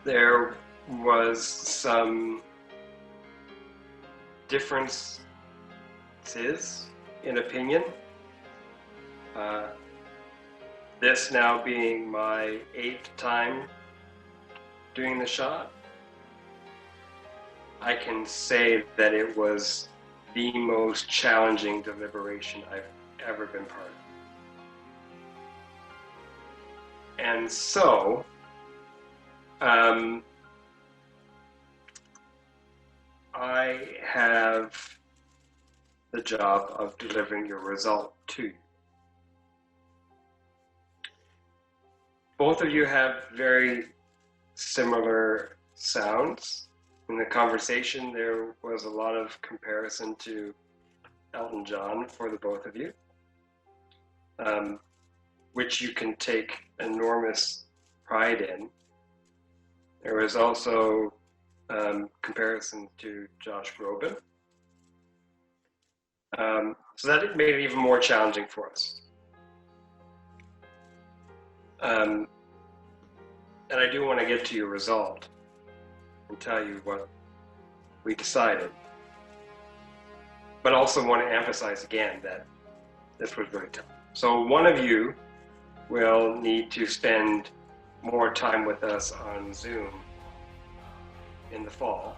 There was some differences in opinion. This now being my 8th time doing the shot, I can say that it was the most challenging deliberation I've ever been part of. And so, I have the job of delivering your result to you. Both of you have very similar sounds. In the conversation, there was a lot of comparison to Elton John for the both of you, which you can take enormous pride in. There was also comparison to Josh Groban. So that made it even more challenging for us. And I do want to get to your result and tell you what we decided. But also want to emphasize again that this was very tough. So one of you will need to spend more time with us on Zoom in the fall.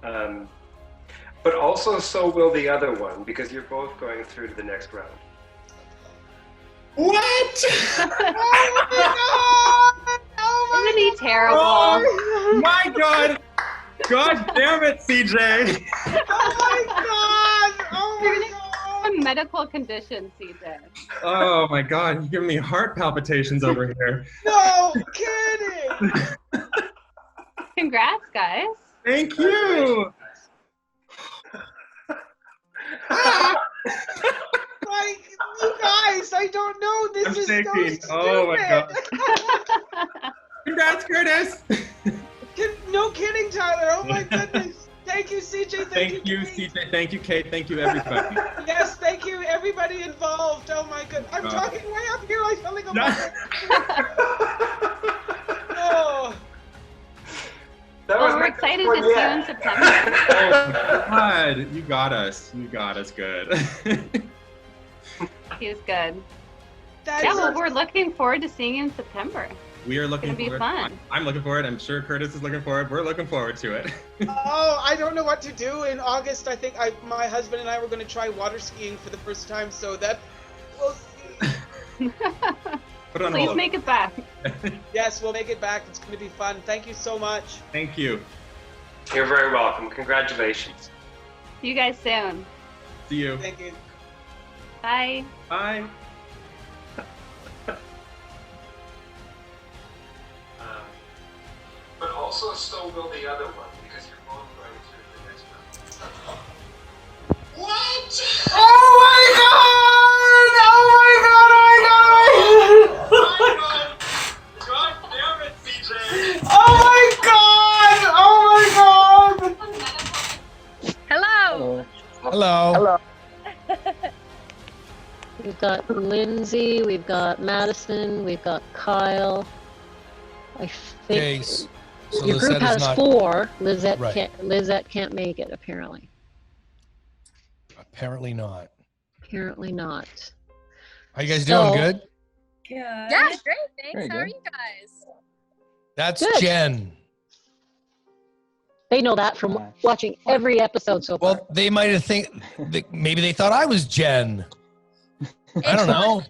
But also so will the other one, because you're both going through to the next round. What? Oh my God! Isn't he terrible? Oh my God! God damn it, CJ! Oh my God! Oh my God! A medical condition, CJ. Oh my God! You're giving me heart palpitations over here. No kidding! Congrats, guys. Thank you. Like, you guys, I don't know. This I'm is shaking. so stupid. Oh my God! Congrats, Curtis. No kidding, Tyler. Oh my goodness. Thank you, CJ. Thank you, CJ. Thank you, Kate. Thank you, everybody. Yes, thank you, everybody involved. Oh my goodness. I'm talking way up here. I feel like a mother. Oh. Well, we're excited to see you in September. Oh my God, you got us. You got us good. He was good. That Yeah, is well, we're looking forward to seeing you in September. We are looking It'll be forward. fun. I'm looking forward. I'm sure Curtis is looking forward. We're looking forward to it. Oh, I don't know what to do in August. I think my husband and I were going to try water skiing for the first time, so that we'll see. Put it on Please hold. make it back. Yes, we'll make it back. It's going to be fun. Thank you so much. Thank you. You're very welcome. Congratulations. See you guys soon. See you. Thank you. Bye. Bye. But also so will the other one, because you're both going through the next round. What? Oh my God! Oh my God! Oh my God! God damn it, CJ! Oh my God! Oh my God! Hello. Hello. We've got Lindsay, we've got Madison, we've got Kyle. I think Okay, so your Lizette group is has not- 4. Right. Lizette can't make it apparently. Apparently not. Apparently not. How you guys doing? So- Good? Yeah, great. Thanks. Very How are good. you guys? That's Good. Jen. They know that from watching every episode so far. Well, they might have maybe they thought I was Jen. I don't know.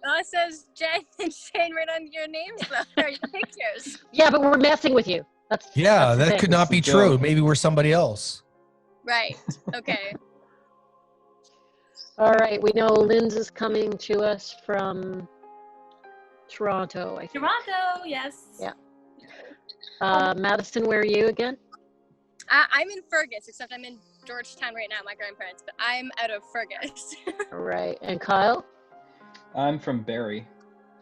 Well, it says Jen and Shane right on your names, though, or your pictures. Yeah, but we're messing with you. That's the that thing. could not be true. Maybe we're somebody else. Right. Okay. All right, we know Linz is coming to us from Toronto, I think. Toronto, yes. Yeah. Madison, where are you again? I'm in Fergus, except I'm in Georgetown right now, my grandparents, but I'm out of Fergus. All right, and Kyle? I'm from Barrie.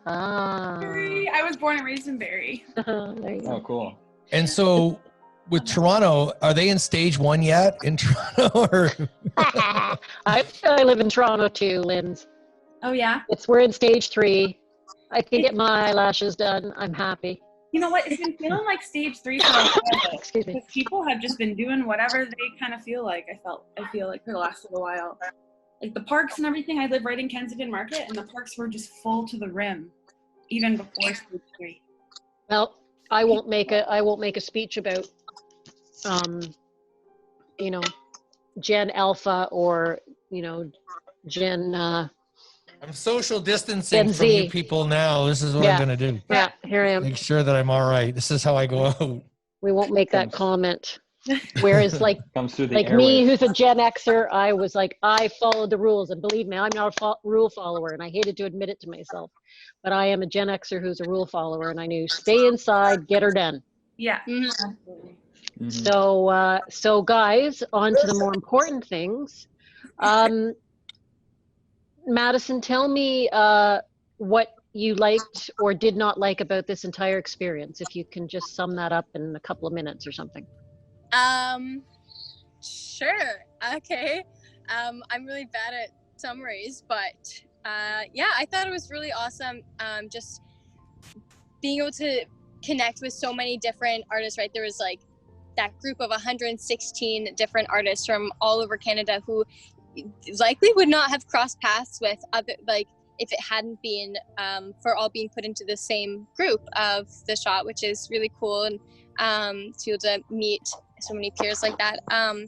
Ah. I was born and raised in Barrie. There you go. Oh, cool. And so with Toronto, are they in stage 1 yet in Toronto? Or? I live in Toronto too, Linz. Oh, yeah? We're in stage 3. I can get my eyelashes done. I'm happy. You know what? It's been feeling like stage 3 for a while. Excuse me. Because people have just been doing whatever they kind of feel like. I feel like for the last little while. Like the parks and everything. I live right in Kensington Market, and the parks were just full to the rim, even before stage 3. Well, I won't make a speech about, you know, Gen Alpha or, you know, Gen. I'm social distancing Gen from Z. you people now. This is what Yeah. I'm going to do. Yeah, here I am. Make sure that I'm all right. This is how I go out. We won't make that comment. Whereas like Comes through the like me, airwaves. who's a Gen Xer, I was like, I followed the rules. And believe me, I'm not a rule follower, and I hated to admit it to myself. But I am a Gen Xer who's a rule follower, and I knew stay inside, get her done. Yeah. Mm-hmm. So guys, on to the more important things. Madison, tell me what you liked or did not like about this entire experience, if you can just sum that up in a couple of minutes or something. Sure. Okay. I'm really bad at summaries, but yeah, I thought it was really awesome. Just being able to connect with so many different artists, right? There was like that group of 116 different artists from all over Canada who likely would not have crossed paths with other, like if it hadn't been for all being put into the same group of the shot, which is really cool. And to be able to meet so many peers like that. I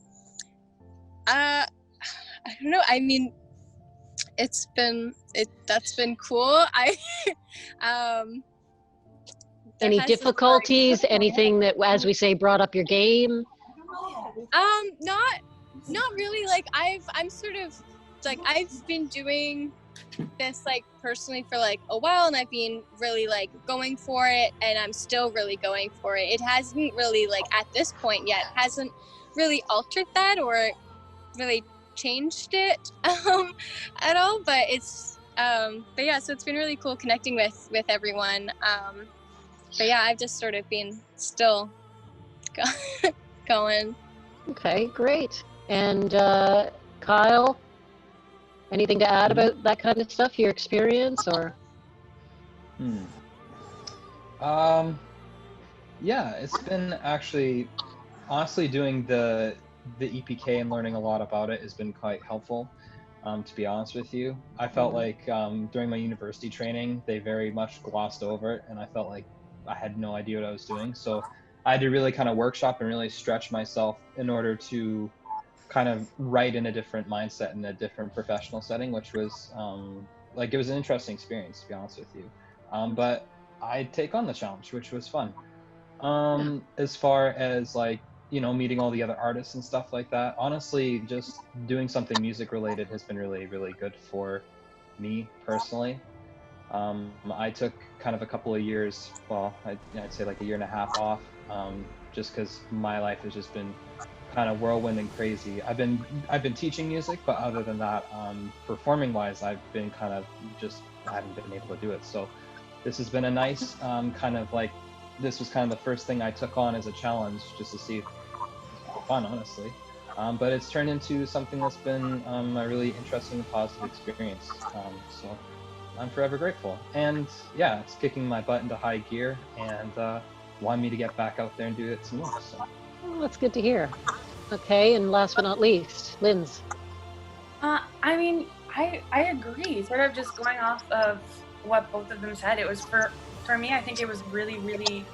don't know. I mean, that's been cool. Any difficulties? Anything that, as we say, brought up your game? Not really. Like I'm sort of like, I've been doing this like personally for like a while, and I've been really like going for it, and I'm still really going for it. It hasn't really like at this point yet hasn't really altered that or really changed it at all, but it's but yeah, so it's been really cool connecting with everyone. But yeah, I've just sort of been still going. Okay, great. And Kyle, anything to add about that kind of stuff, your experience, or? Yeah, it's been actually, honestly, doing the EPK and learning a lot about it has been quite helpful, to be honest with you. I felt like during my university training, they very much glossed over it, and I felt like I had no idea what I was doing. So I had to really kind of workshop and really stretch myself in order to kind of write in a different mindset in a different professional setting, which was like, it was an interesting experience, to be honest with you. But I take on the challenge, which was fun. As far as like, you know, meeting all the other artists and stuff like that, honestly, just doing something music related has been really, really good for me personally. I took kind of a couple of years, well, I'd say like a year and a half off, just because my life has just been kind of whirlwind and crazy. I've been teaching music, but other than that, performing wise, I've been kind of just, I haven't been able to do it. So this has been a nice kind of like, this was kind of the first thing I took on as a challenge, just to see if it's fun, honestly. But it's turned into something that's been a really interesting and positive experience. So I'm forever grateful. And yeah, it's kicking my butt into high gear and wanting me to get back out there and do it some more. So. Well, that's good to hear. Okay, and last but not least, Linz. I mean, I agree. Sort of just going off of what both of them said, it was for me, I think it was really, really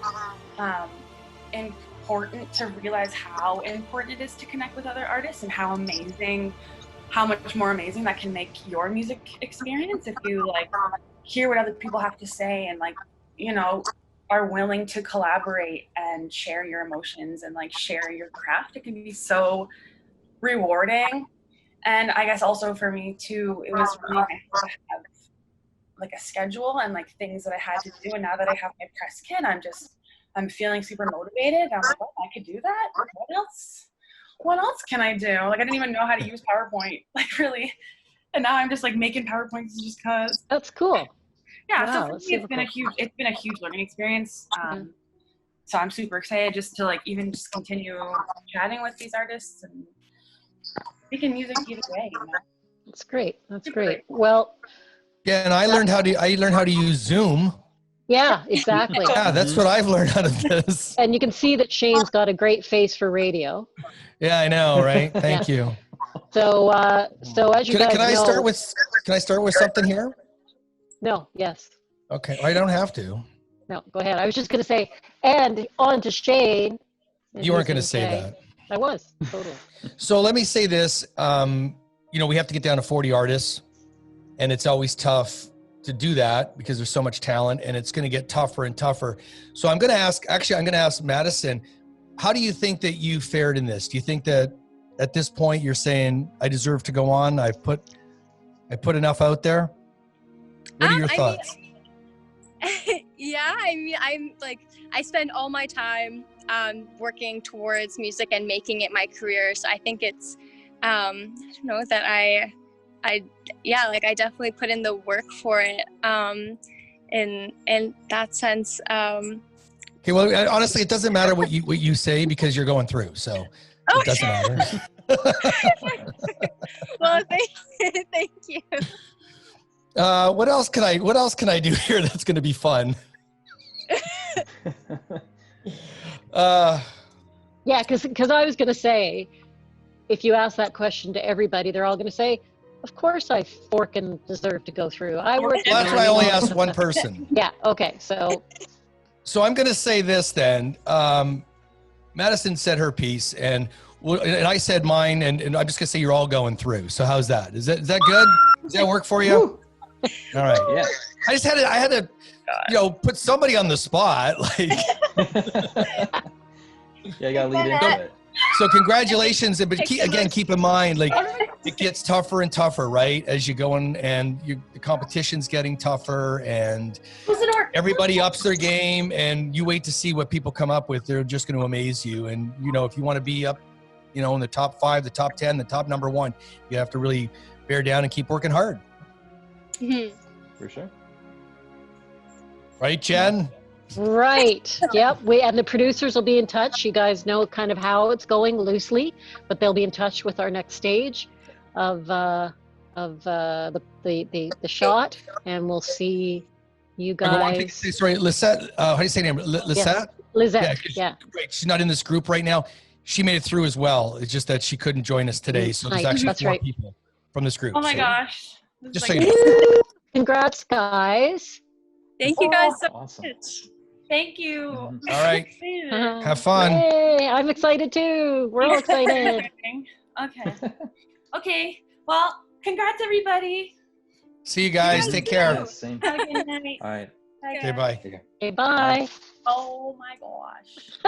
important to realize how important it is to connect with other artists and how much more amazing that can make your music experience if you like hear what other people have to say and like, you know, are willing to collaborate and share your emotions and like share your craft. It can be so rewarding. And I guess also for me too, it was really nice to have like a schedule and like things that I had to do. And now that I have my press kit, I'm feeling super motivated. I'm like, oh, I could do that. What else can I do? Like, I didn't even know how to use PowerPoint, like really. And now I'm just like making PowerPoints just cause. That's cool. Yeah, Wow, so for that's me, super it's been a huge learning experience. So I'm super excited just to like even just continue chatting with these artists and making music either way. You know? That's great. That's great. Well, Yeah, and I learned how to use Zoom. yeah, exactly. Yeah, that's what I've learned out of this. And you can see that Shane's got a great face for radio. Yeah, I know, right? Thank you. So, as you guys Can I know, start with something here? No, yes. Okay, I don't have to. No, go ahead. I was just going to say, and on to Shane. You weren't going to say that. I was, totally. So let me say this. You know, we have to get down to 40 artists, and it's always tough to do that because there's so much talent, and it's going to get tougher and tougher. So I'm going to ask Madison, how do you think that you fared in this? Do you think that at this point you're saying, I deserve to go on? I put enough out there? What are your thoughts? Yeah, I mean, I'm like, I spend all my time working towards music and making it my career. So I think it's, I don't know, that I definitely put in the work for it. In that sense. Okay, well, honestly, it doesn't matter what you say because you're going through, so it doesn't matter. Well, thank you. What else can I do here that's going to be fun? Yeah, because I was going to say, if you ask that question to everybody, they're all going to say, of course I forkin' deserve to go through. Well, that's why I only asked one person. Yeah, okay, so I'm going to say this then. Madison said her piece, and I said mine, and I'm just going to say you're all going through. So how's that? Is that good? Does that work for you? All right. Yeah. I had to, you know, put somebody on the spot. Like, yeah, you got to lead into it. So congratulations, but keep in mind, like, it gets tougher and tougher, right? As you go on, and the competition's getting tougher, and everybody ups their game, and you wait to see what people come up with. They're just going to amaze you. And, you know, if you want to be up, you know, in the top 5, the top 10, the top number 1, you have to really bear down and keep working hard. For sure. Right, Jen? right. Yep. And the producers will be in touch. You guys know kind of how it's going loosely, but they'll be in touch with our next stage of the shot, and we'll see you guys. Sorry, Lisette. How do you say her name? Lisette? Yes. Lisette. Yeah. Right. She's not in this group right now. She made it through as well. It's just that she couldn't join us today. So there's actually 4 people from this group. Oh my gosh. Just so you know. Congrats, guys. Thank you guys so awesome. much. Thank you. All right. Have fun. Yay, I'm excited too. We're all excited. Okay. Okay. Well, congrats, everybody. See you guys. Take care. Have a good night. All right. Okay, bye. Okay, bye. Oh my gosh.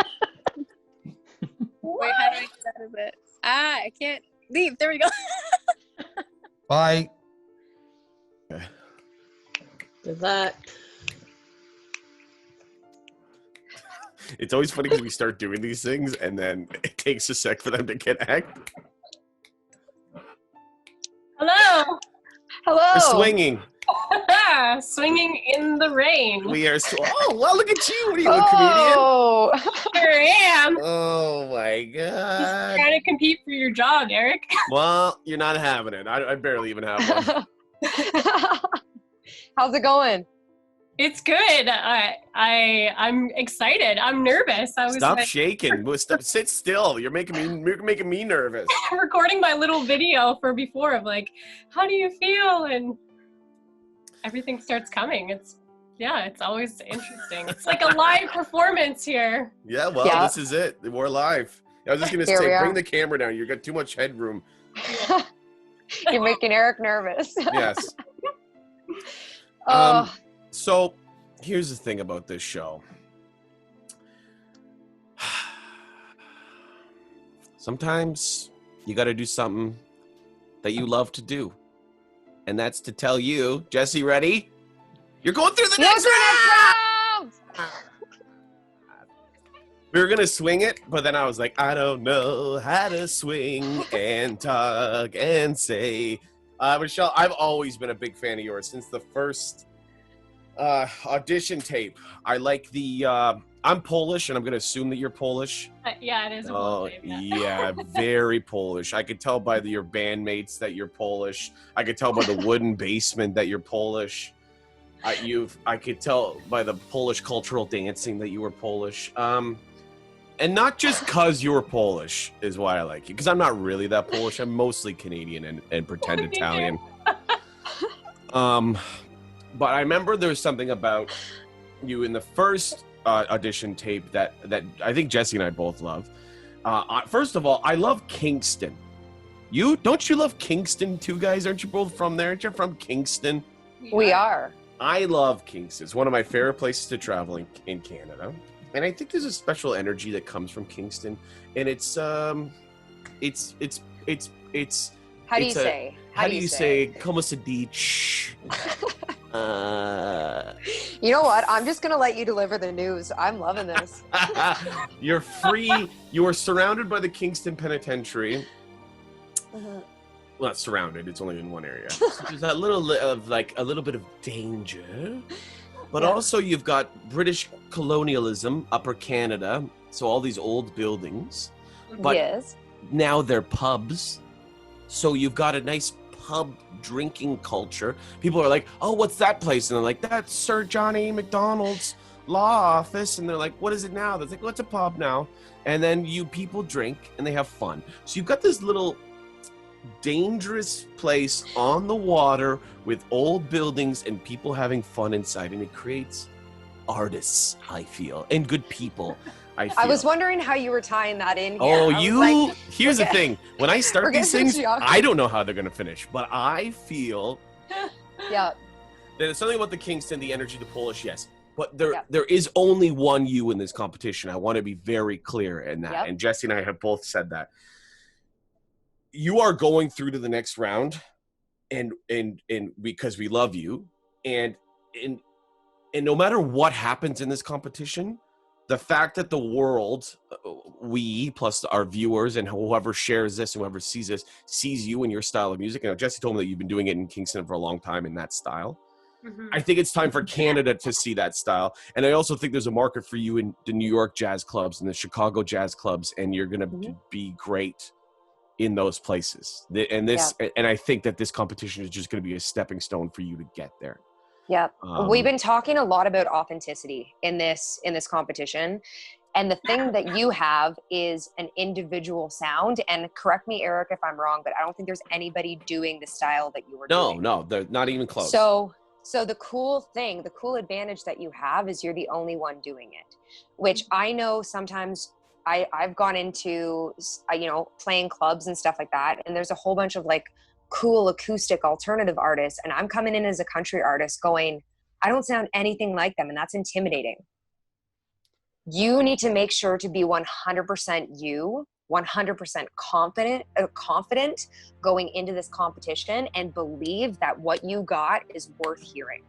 Wait, how do I get out of it? I can't leave. There we go. Bye. Is that? It's always funny because we start doing these things and then it takes a sec for them to get active. Hello. We're swinging. Swinging in the rain. We are. Oh, well, look at you. What are you, a comedian? Here I am. Oh my god. Trying to compete for your job, Eric. Well, you're not having it. I barely even have one. How's it going? It's good. I'm excited. I'm nervous. Stop shaking. Sit still. You're making me nervous. I'm recording my little video for before of like, how do you feel? And everything starts coming. It's always interesting. It's like a live performance here. Yeah, well, this is it. We're live. I was just gonna say, bring the camera down. You got too much headroom. You're making Eric nervous. Yes. So here's the thing about this show. Sometimes you got to do something that you love to do. And that's to tell you, Jessie, ready? You're going through the next round! We were going to swing it, but then I was like, I don't know how to swing and talk and say. Michelle, I've always been a big fan of yours since the first audition tape. I like the... I'm Polish, and I'm going to assume that you're Polish. Yeah, it is a Polish name. Yeah, very Polish. I could tell by your bandmates that you're Polish. I could tell by the wooden basement that you're Polish. I could tell by the Polish cultural dancing that you were Polish. And not just because you were Polish is why I like you, because I'm not really that Polish. I'm mostly Canadian and pretend Italian. But I remember there was something about you in the first audition tape that I think Jessie and I both love. First of all, I love Kingston. Don't you love Kingston too, guys? Aren't you both from there? Aren't you from Kingston? We are. I love Kingston. It's one of my favorite places to travel in Canada. And I think there's a special energy that comes from Kingston. And it's how do you say como se dice? You know what? I'm just gonna let you deliver the news. I'm loving this. You're free. You are surrounded by the Kingston Penitentiary. Well, not surrounded. It's only in one area. So there's a little bit of danger, but also you've got British colonialism, Upper Canada. So all these old buildings, but yes, now they're pubs. So you've got a nice pub drinking culture. People are like, oh, what's that place? And they're like, that's Sir John A. Macdonald's law office. And they're like, what is it now? They're like, well, it's a pub now. And then people drink and they have fun. So you've got this little dangerous place on the water with old buildings and people having fun inside. And it creates artists, I feel, and good people. I was wondering how you were tying that in here. Oh, here's the thing. When I start these things, I don't know how they're going to finish, but I feel there's something about the Kingston, the energy, the Polish, yes. But there is only one you in this competition. I want to be very clear in that. Yep. And Jessie and I have both said that. You are going through to the next round and because we love you. And no matter what happens in this competition, the fact that the world, we plus our viewers and whoever shares this, whoever sees this, sees you and your style of music. And Jessie told me that you've been doing it in Kingston for a long time in that style. Mm-hmm. I think it's time for Canada to see that style. And I also think there's a market for you in the New York jazz clubs and the Chicago jazz clubs. And you're going to be great in those places. And I think that this competition is just going to be a stepping stone for you to get there. Yeah, we've been talking a lot about authenticity in this competition, and the thing that you have is an individual sound. And correct me, Eric, if I'm wrong, but I don't think there's anybody doing the style that you were doing. No, they're not even close. So the cool advantage that you have is you're the only one doing it, which I know sometimes I've gone into, playing clubs and stuff like that, and there's a whole bunch of like cool acoustic alternative artists, and I'm coming in as a country artist going, I don't sound anything like them, and that's intimidating. You need to make sure to be 100% you, 100% confident going into this competition, and believe that what you got is worth hearing,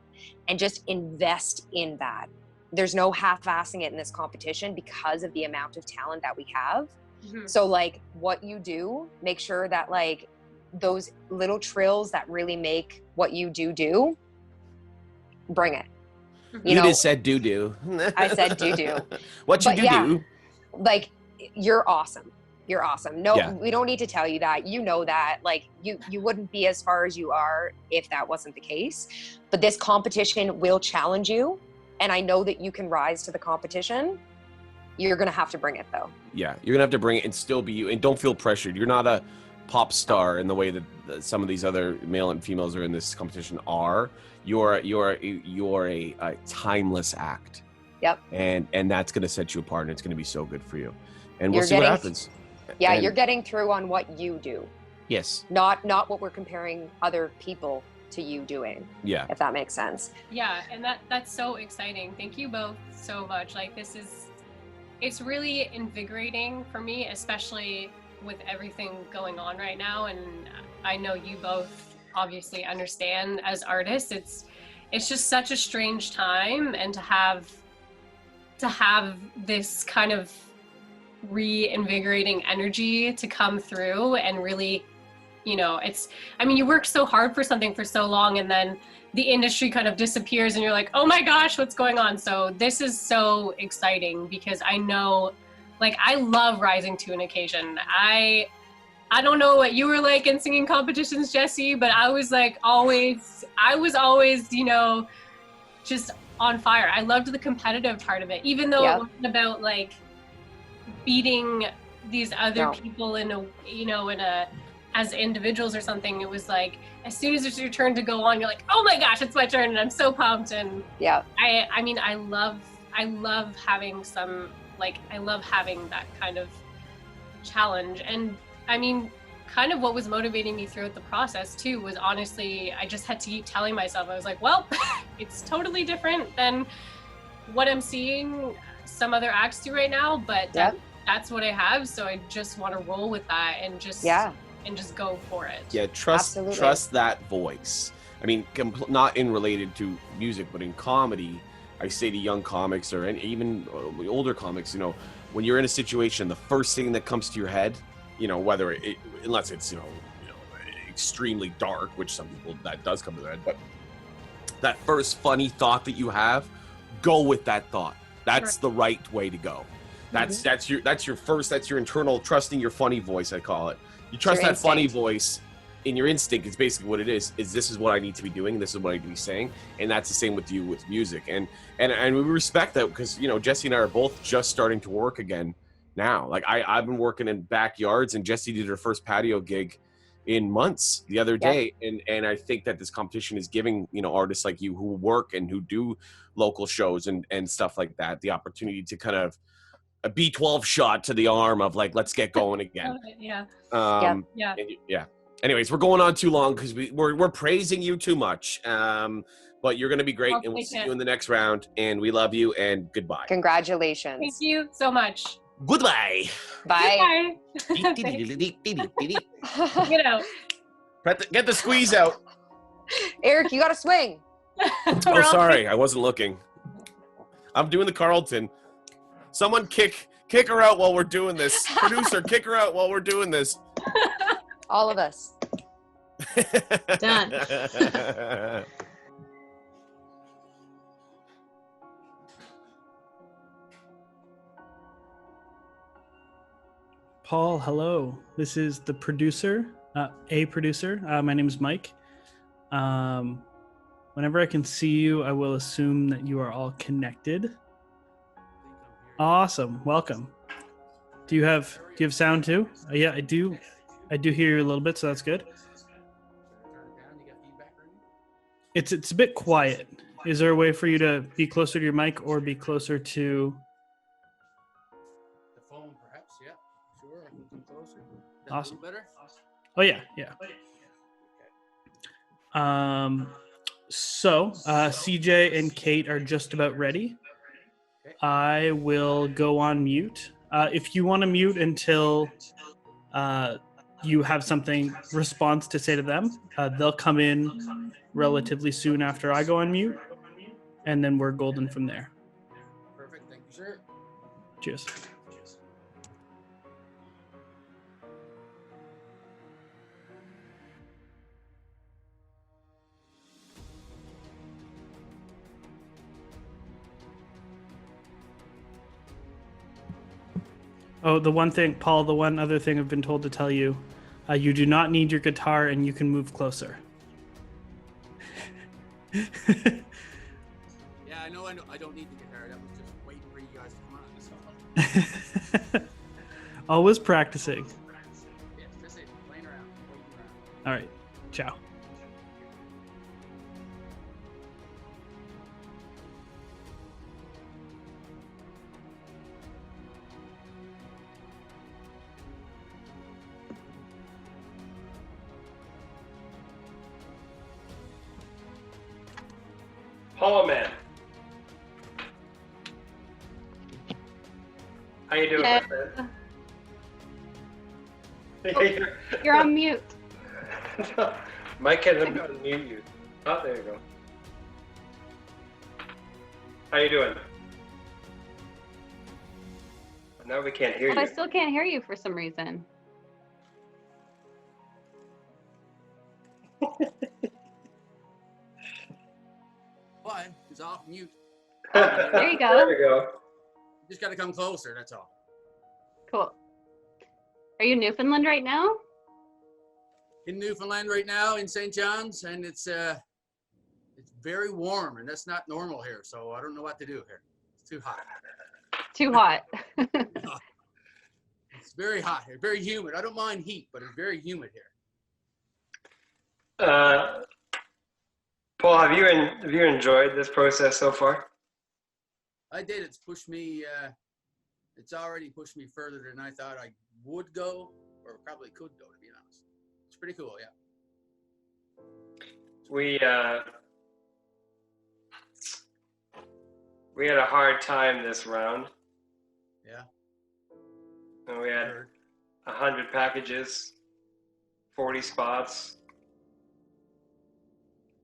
and just invest in that. There's no half-assing it in this competition because of the amount of talent that we have. Mm-hmm. So like what you do, make sure that like those little trills that really make what you do, bring it. You just said do. I said do. What you do. Like, you're awesome. You're awesome. No, we don't need to tell you that. You know that. Like, you wouldn't be as far as you are if that wasn't the case. But this competition will challenge you. And I know that you can rise to the competition. You're going to have to bring it, though. Yeah, you're going to have to bring it and still be you. And don't feel pressured. You're not a pop star in the way that some of these other male and females are in this competition are. You're a timeless act. Yep. And that's going to set you apart, and it's going to be so good for you. And we'll see what happens. Yeah, you're getting through on what you do. Yes. Not what we're comparing other people to you doing. Yeah. If that makes sense. Yeah, and that's so exciting. Thank you both so much. Like it's really invigorating for me, especially with everything going on right now. And I know you both obviously understand as artists, it's just such a strange time, and to have this kind of reinvigorating energy to come through and really, you know, you work so hard for something for so long, and then the industry kind of disappears and you're like, oh my gosh, what's going on? So this is so exciting, because I know, like, I love rising to an occasion. I don't know what you were like in singing competitions, Jessie, but I was always, you know, just on fire. I loved the competitive part of it, even though it wasn't about like beating these other people in a as individuals or something. It was like, as soon as it's your turn to go on, you're like, oh my gosh, it's my turn, and I'm so pumped. And I love having that kind of challenge. And I mean, kind of what was motivating me throughout the process too was, honestly, I just had to keep telling myself, I was like, well, it's totally different than what I'm seeing some other acts do right now, but that's what I have. So I just want to roll with that and just go for it. Yeah, trust that voice. I mean, not in related to music, but in comedy, I say to young comics or even older comics, you know, when you're in a situation, the first thing that comes to your head, you know, unless it's, you know, extremely dark, which some people, that does come to their head, but that first funny thought that you have, go with that thought. That's the right way to go. That's your internal trusting your funny voice, I call it. You trust that funny voice in your instinct. It's basically what it is this is what I need to be doing, this is what I need to be saying. And that's the same with you with music. And we respect that, because, you know, Jessie and I are both just starting to work again now. Like I've been working in backyards, and Jessie did her first patio gig in months the other day. And I think that this competition is giving, you know, artists like you who work and who do local shows and stuff like that, the opportunity to kind of a B12 shot to the arm of like, let's get going again. Anyways, we're going on too long because we're praising you too much. But you're going to be great, and we'll see you in the next round. And we love you, and goodbye. Congratulations. Thank you so much. Goodbye. Bye. You know. Get the squeeze out. Eric, you got to swing. Oh, sorry. I wasn't looking. I'm doing the Carlton. Someone kick her out while we're doing this. Producer, kick her out while we're doing this. All of us. Done. Paul, hello. This is the producer, a producer. My name is Mike. Whenever I can see you, I will assume that you are all connected. Awesome. Welcome. Do you have sound too? Yeah, I do. I do hear you a little bit, so that's good. It's a bit quiet. Is there a way for you to be closer to your mic or be closer to the phone, perhaps? Yeah, sure. I can come closer. Awesome. Better? Oh yeah. So CJ and Kate are just about ready. I will go on mute. If you want to mute until you have something response to say to them, they'll come in relatively soon after I go on mute, and then we're golden from there. Perfect. Thank you, sir. Cheers. Oh, the one thing, Paul, the one other thing I've been told to tell you, you do not need your guitar and you can move closer. Yeah, I know. I don't need the guitar. That was just waiting for you guys to come on. Always practicing. Yeah, just playing around, waiting around. All right. Ciao. Paul Man. How you doing, my friend? Oh, you're on mute. Mike can't unmute you. Oh, there you go. How you doing? Now we can't hear But I you. still can't hear you for some reason. But it's off mute. There you go. There we go. You just got to come closer. That's all. Cool. Are you in Newfoundland right now? In Newfoundland right now, in St. John's, and it's very warm, and that's not normal here. So I don't know what to do here. It's too hot. Too hot. It's very hot here. Very humid. I don't mind heat, but it's very humid here. Paul, have you enjoyed this process so far? I did. It's pushed me. It's already pushed me further than I thought I would go, or probably could go, to be honest. It's pretty cool, yeah. We had a hard time this round. Yeah. And we had 100 packages, 40 spots.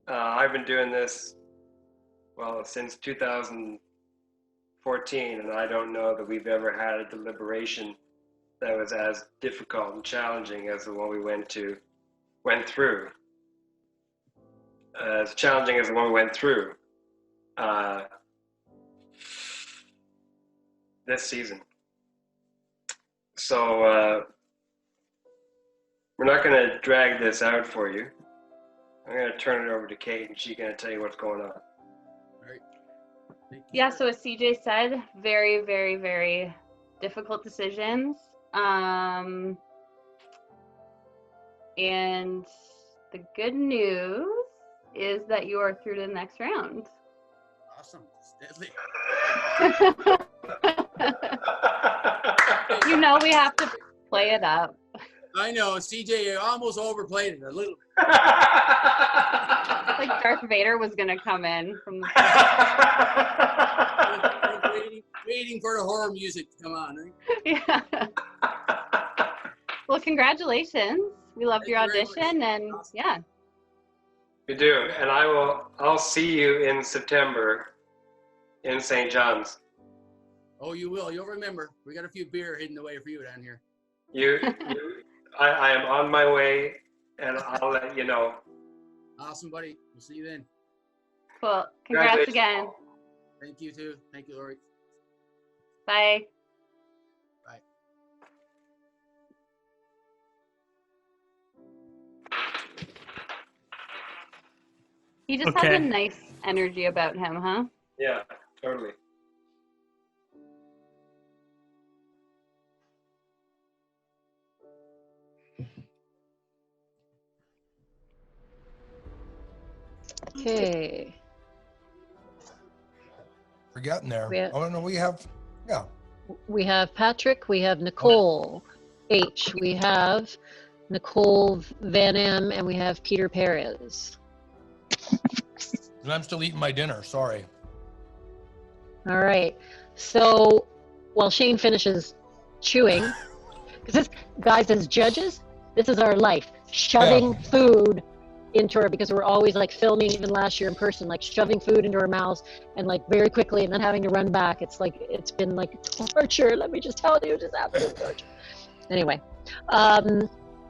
I've been doing this, well, since 2014, and I don't know that we've ever had a deliberation that was as difficult and challenging as the one we went through. As challenging as the one we went through this season. So we're not going to drag this out for you. I'm going to turn it over to Kate, and she's going to tell you what's going on. Yeah, so as CJ said, very, very, very difficult decisions. And the good news is that you are through to the next round. Awesome. It's deadly. You know we have to play it up. I know. CJ, you almost overplayed it a little bit. It's like Darth Vader was going to come in from the waiting for the horror music to come on, right? Yeah. Well, congratulations. We loved your audition, and yeah. You do, and I'll see you in September in St. John's. Oh, you will. You'll remember. We got a few beer hidden away for you down here. I am on my way, and I'll let you know. Awesome, buddy. We'll see you then. Cool. Congrats again. Thank you, too. Thank you, Lori. Bye. Bye. He just has a nice energy about him, huh? Yeah, totally. Okay. We're getting there. We have- I don't know. We have, yeah. We have Patrick, we have Nicole H, we have Nicole Van M, and we have Peter Perez. And I'm still eating my dinner. Sorry. All right. So while Shane finishes chewing, because this, guys, as judges, this is our life. Shoving food into her, because we're always like filming, even last year in person, like shoving food into our mouths and like very quickly and then having to run back. It's like, it's been like torture. Let me just tell you, just absolute torture. Anyway,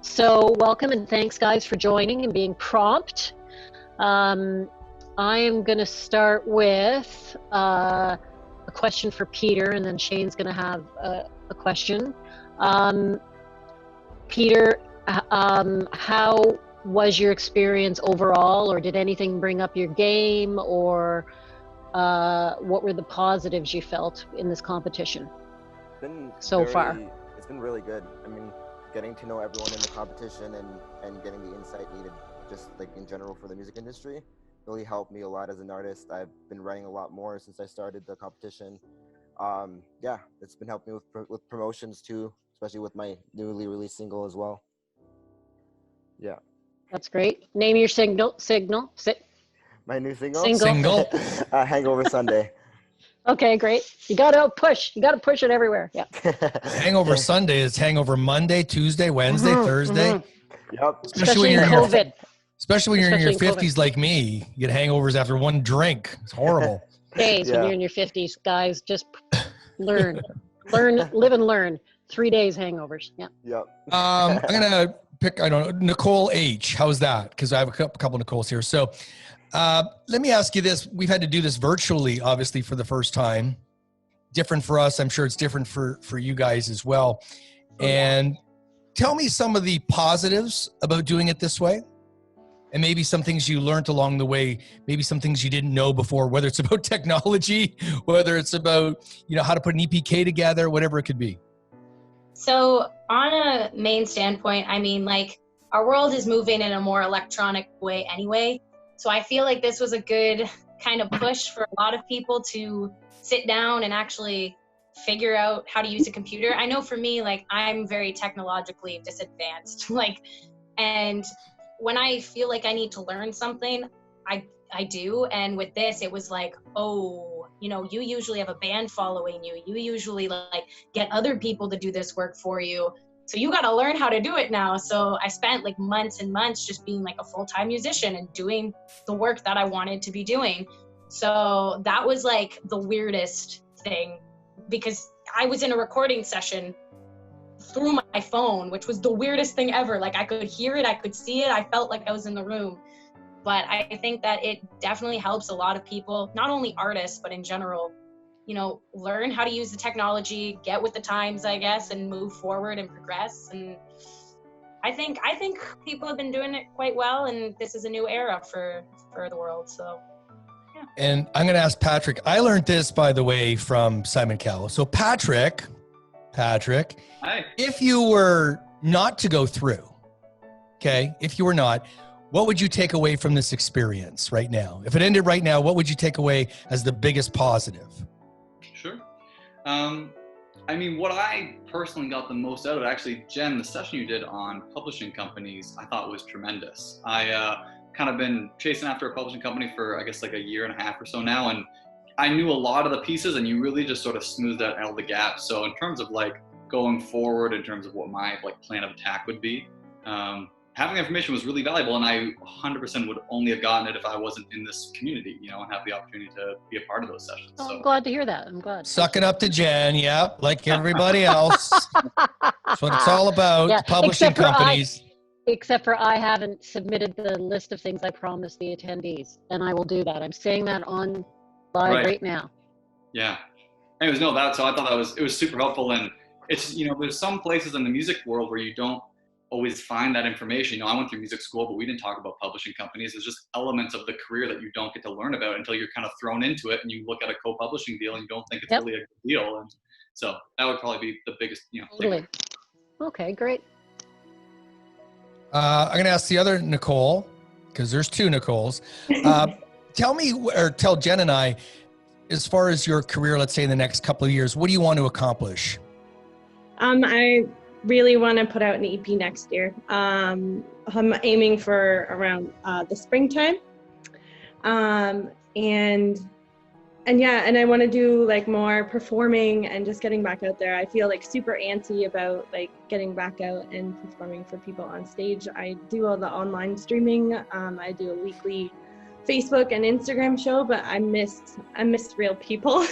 so welcome and thanks guys for joining and being prompt. I am going to start with a question for Peter, and then Shane's going to have a question. Peter, how was your experience overall, or did anything bring up your game, or what were the positives you felt in this competition so far? It's been really good. I mean, getting to know everyone in the competition and getting the insight needed just like in general for the music industry really helped me a lot as an artist. I've been writing a lot more since I started the competition. Yeah, it's been helping me with promotions too, especially with my newly released single as well. Yeah. That's great. Name your signal. My new single? Single. Hangover Sunday. Okay, great. You gotta push. You gotta push it everywhere. Yeah. Hangover Sunday is Hangover Monday, Tuesday, Wednesday, Thursday. Yep. Especially in COVID. Especially when you're in your Especially in 50s like me, you get hangovers after one drink. It's horrible. Days when you're in your 50s, guys, just learn, live and learn. 3 days hangovers. Yeah. Yep. I'm gonna pick. I don't know, Nicole H. How's that? Because I have a couple Nicoles here. So, let me ask you this: we've had to do this virtually, obviously, for the first time. Different for us. I'm sure it's different for you guys as well. And tell me some of the positives about doing it this way. And maybe some things you learned along the way, maybe some things you didn't know before, whether it's about technology, whether it's about, how to put an EPK together, whatever it could be. So on a main standpoint, I mean, like, our world is moving in a more electronic way anyway. So I feel like this was a good kind of push for a lot of people to sit down and actually figure out how to use a computer. I know for me, like, I'm very technologically disadvantaged, and when I feel like I need to learn something, I do. And with this, it was like, oh, you usually have a band following you. You usually get other people to do this work for you. So you got to learn how to do it now. So I spent months and months just being a full-time musician and doing the work that I wanted to be doing. So that was the weirdest thing, because I was in a recording session through my phone, which was the weirdest thing ever. I could hear it, I could see it, I felt like I was in the room. But I think that it definitely helps a lot of people, not only artists, but in general, learn how to use the technology, get with the times, I guess, and move forward and progress. And I think people have been doing it quite well, and this is a new era for the world. So yeah. And I'm going to ask Patrick. I learned this, by the way, from Simon Cowell. So Patrick, Hi. If you were not to go through, if you were not, what would you take away from this experience right now? If it ended right now, what would you take away as the biggest positive? Sure. I mean, what I personally got the most out of it, actually, Jen, the session you did on publishing companies, I thought was tremendous. I kind of been chasing after a publishing company for, I guess, a year and a half or so now, and I knew a lot of the pieces, and you really just sort of smoothed out all the gaps. So in terms of going forward, in terms of what my plan of attack would be, having information was really valuable, and I 100% would only have gotten it if I wasn't in this community, and have the opportunity to be a part of those sessions. Oh, I'm glad to hear that. I'm glad. Suck it up to Jen, like everybody else. That's what it's all about, publishing companies. Except for I haven't submitted the list of things I promised the attendees, and I will do that. I'm saying that on live right now. Yeah. Anyways, so I thought it was super helpful, and it's, there's some places in the music world where you don't always find that information. I went through music school, but we didn't talk about publishing companies. There's just elements of the career that you don't get to learn about until you're kind of thrown into it, and you look at a co-publishing deal and you don't think it's really a good deal. And so that would probably be the biggest, Totally. Okay, great. I'm going to ask the other Nicole, because there's two Nicoles. Tell Jen and I, as far as your career, let's say in the next couple of years, what do you want to accomplish? I really want to put out an EP next year. I'm aiming for around the springtime. And I want to do more performing and just getting back out there. I feel super antsy about getting back out and performing for people on stage. I do all the online streaming. I do a weekly Facebook and Instagram show, but I missed real people.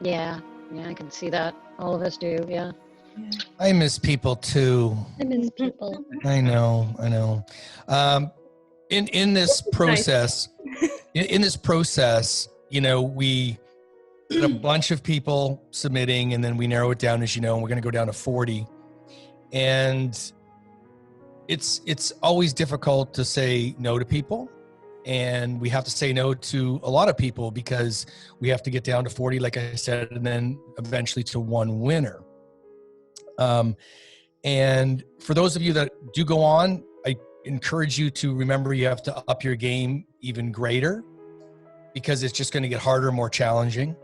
Yeah, I can see that. All of us do, yeah. I miss people too. I miss people. I know. In this process, we had a bunch of people submitting, and then we narrow it down, and we're going to go down to 40. And it's always difficult to say no to people. And we have to say no to a lot of people because we have to get down to 40, like I said, and then eventually to one winner. And for those of you that do go on, I encourage you to remember you have to up your game even greater, because it's just going to get harder, more challenging.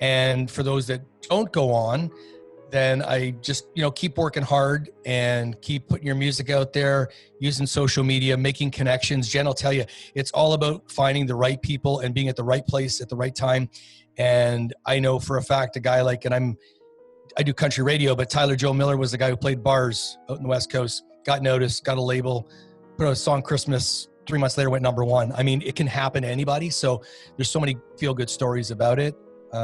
And for those that don't go on, then I just, keep working hard and keep putting your music out there, using social media, making connections. Jen will tell you, it's all about finding the right people and being at the right place at the right time. And I know for a fact, a guy like, and I do country radio, but Tyler Joe Miller was the guy who played bars out in the West Coast, got noticed, got a label, put out a song Christmas, 3 months later went #1. I mean, it can happen to anybody. So there's so many feel-good stories about it. Do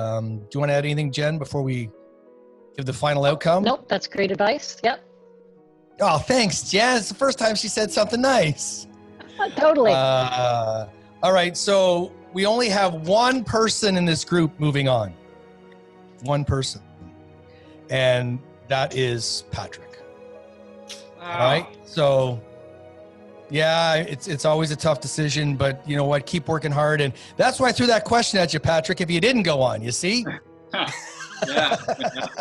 you want to add anything, Jen, before we give the final outcome? Nope, that's great advice. Yep. Oh, thanks, Jen. It's the first time she said something nice. Totally. All right, so we only have one person in this group moving on. One person. And that is Patrick. All right, so yeah, it's always a tough decision, but you know what? Keep working hard, and that's why I threw that question at you, Patrick. If you didn't go on, you see. Yeah,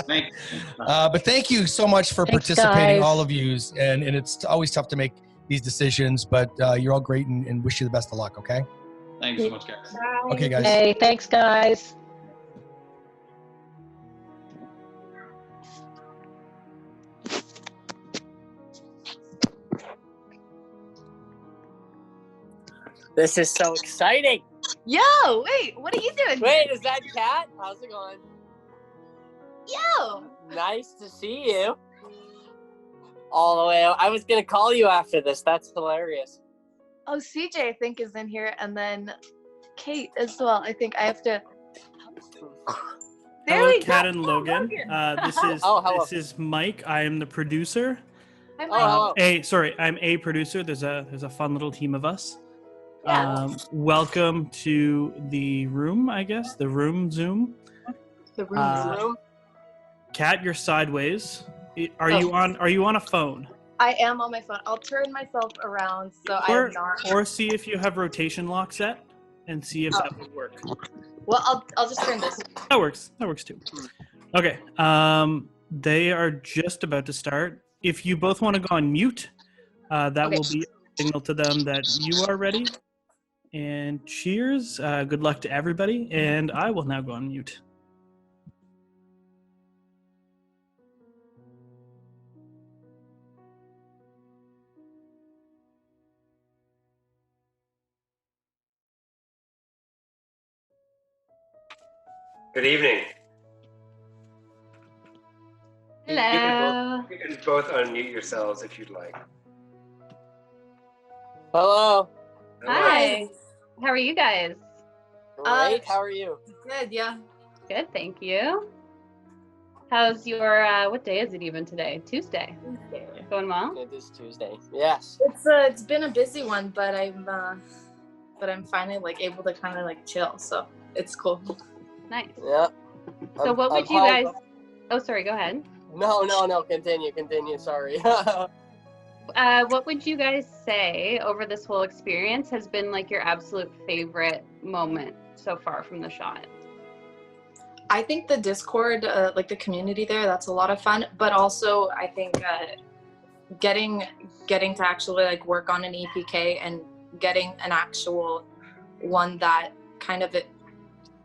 thanks. But thank you so much for Thanks, participating, guys. all of you, and it's always tough to make these decisions, but you're all great, and wish you the best of luck. Okay. Thanks so much, guys. Okay, guys. Hey, thanks, guys. This is so exciting. Yo, wait, what are you doing? Wait, is that Kat? How's it going? Yo. Nice to see you. All the way out. I was going to call you after this. That's hilarious. Oh, CJ, I think, is in here, and then Kate as well. I think I have to. There Hello, we Kat go. and Logan. This is Mike. I am the producer. Hi, Mike. I'm a producer. There's a fun little team of us. Yeah. Welcome to the room, I guess. The room Zoom. The room. Kat, you're sideways. Are Oh. you on a phone? I am on my phone. I'll turn myself around so Or I'm not. or see if you have rotation lock set and see if that would work. Well, I'll just turn this. That works. That works too. Okay. They are just about to start. If you both want to go on mute, that Okay. will be a signal to them that you are ready. And cheers. Good luck to everybody. And I will now go on mute. Good evening. Hello. You can both unmute yourselves if you'd like. Hello. Hi. How are you guys? Great. How are you? Good, yeah. Good, thank you. How's your, what day is it even today? Tuesday. Going well? It is Tuesday. Yes. It's been a busy one, but I'm finally like able to kind of like chill, so it's cool. Nice. Yeah. So what would you guys? Oh, sorry. Go ahead. No. Continue. Sorry. What would you guys say over this whole experience has been like your absolute favorite moment so far from the shot? I think the Discord, like the community there, that's a lot of fun. But also, I think getting to actually like work on an EPK and getting an actual one that kind of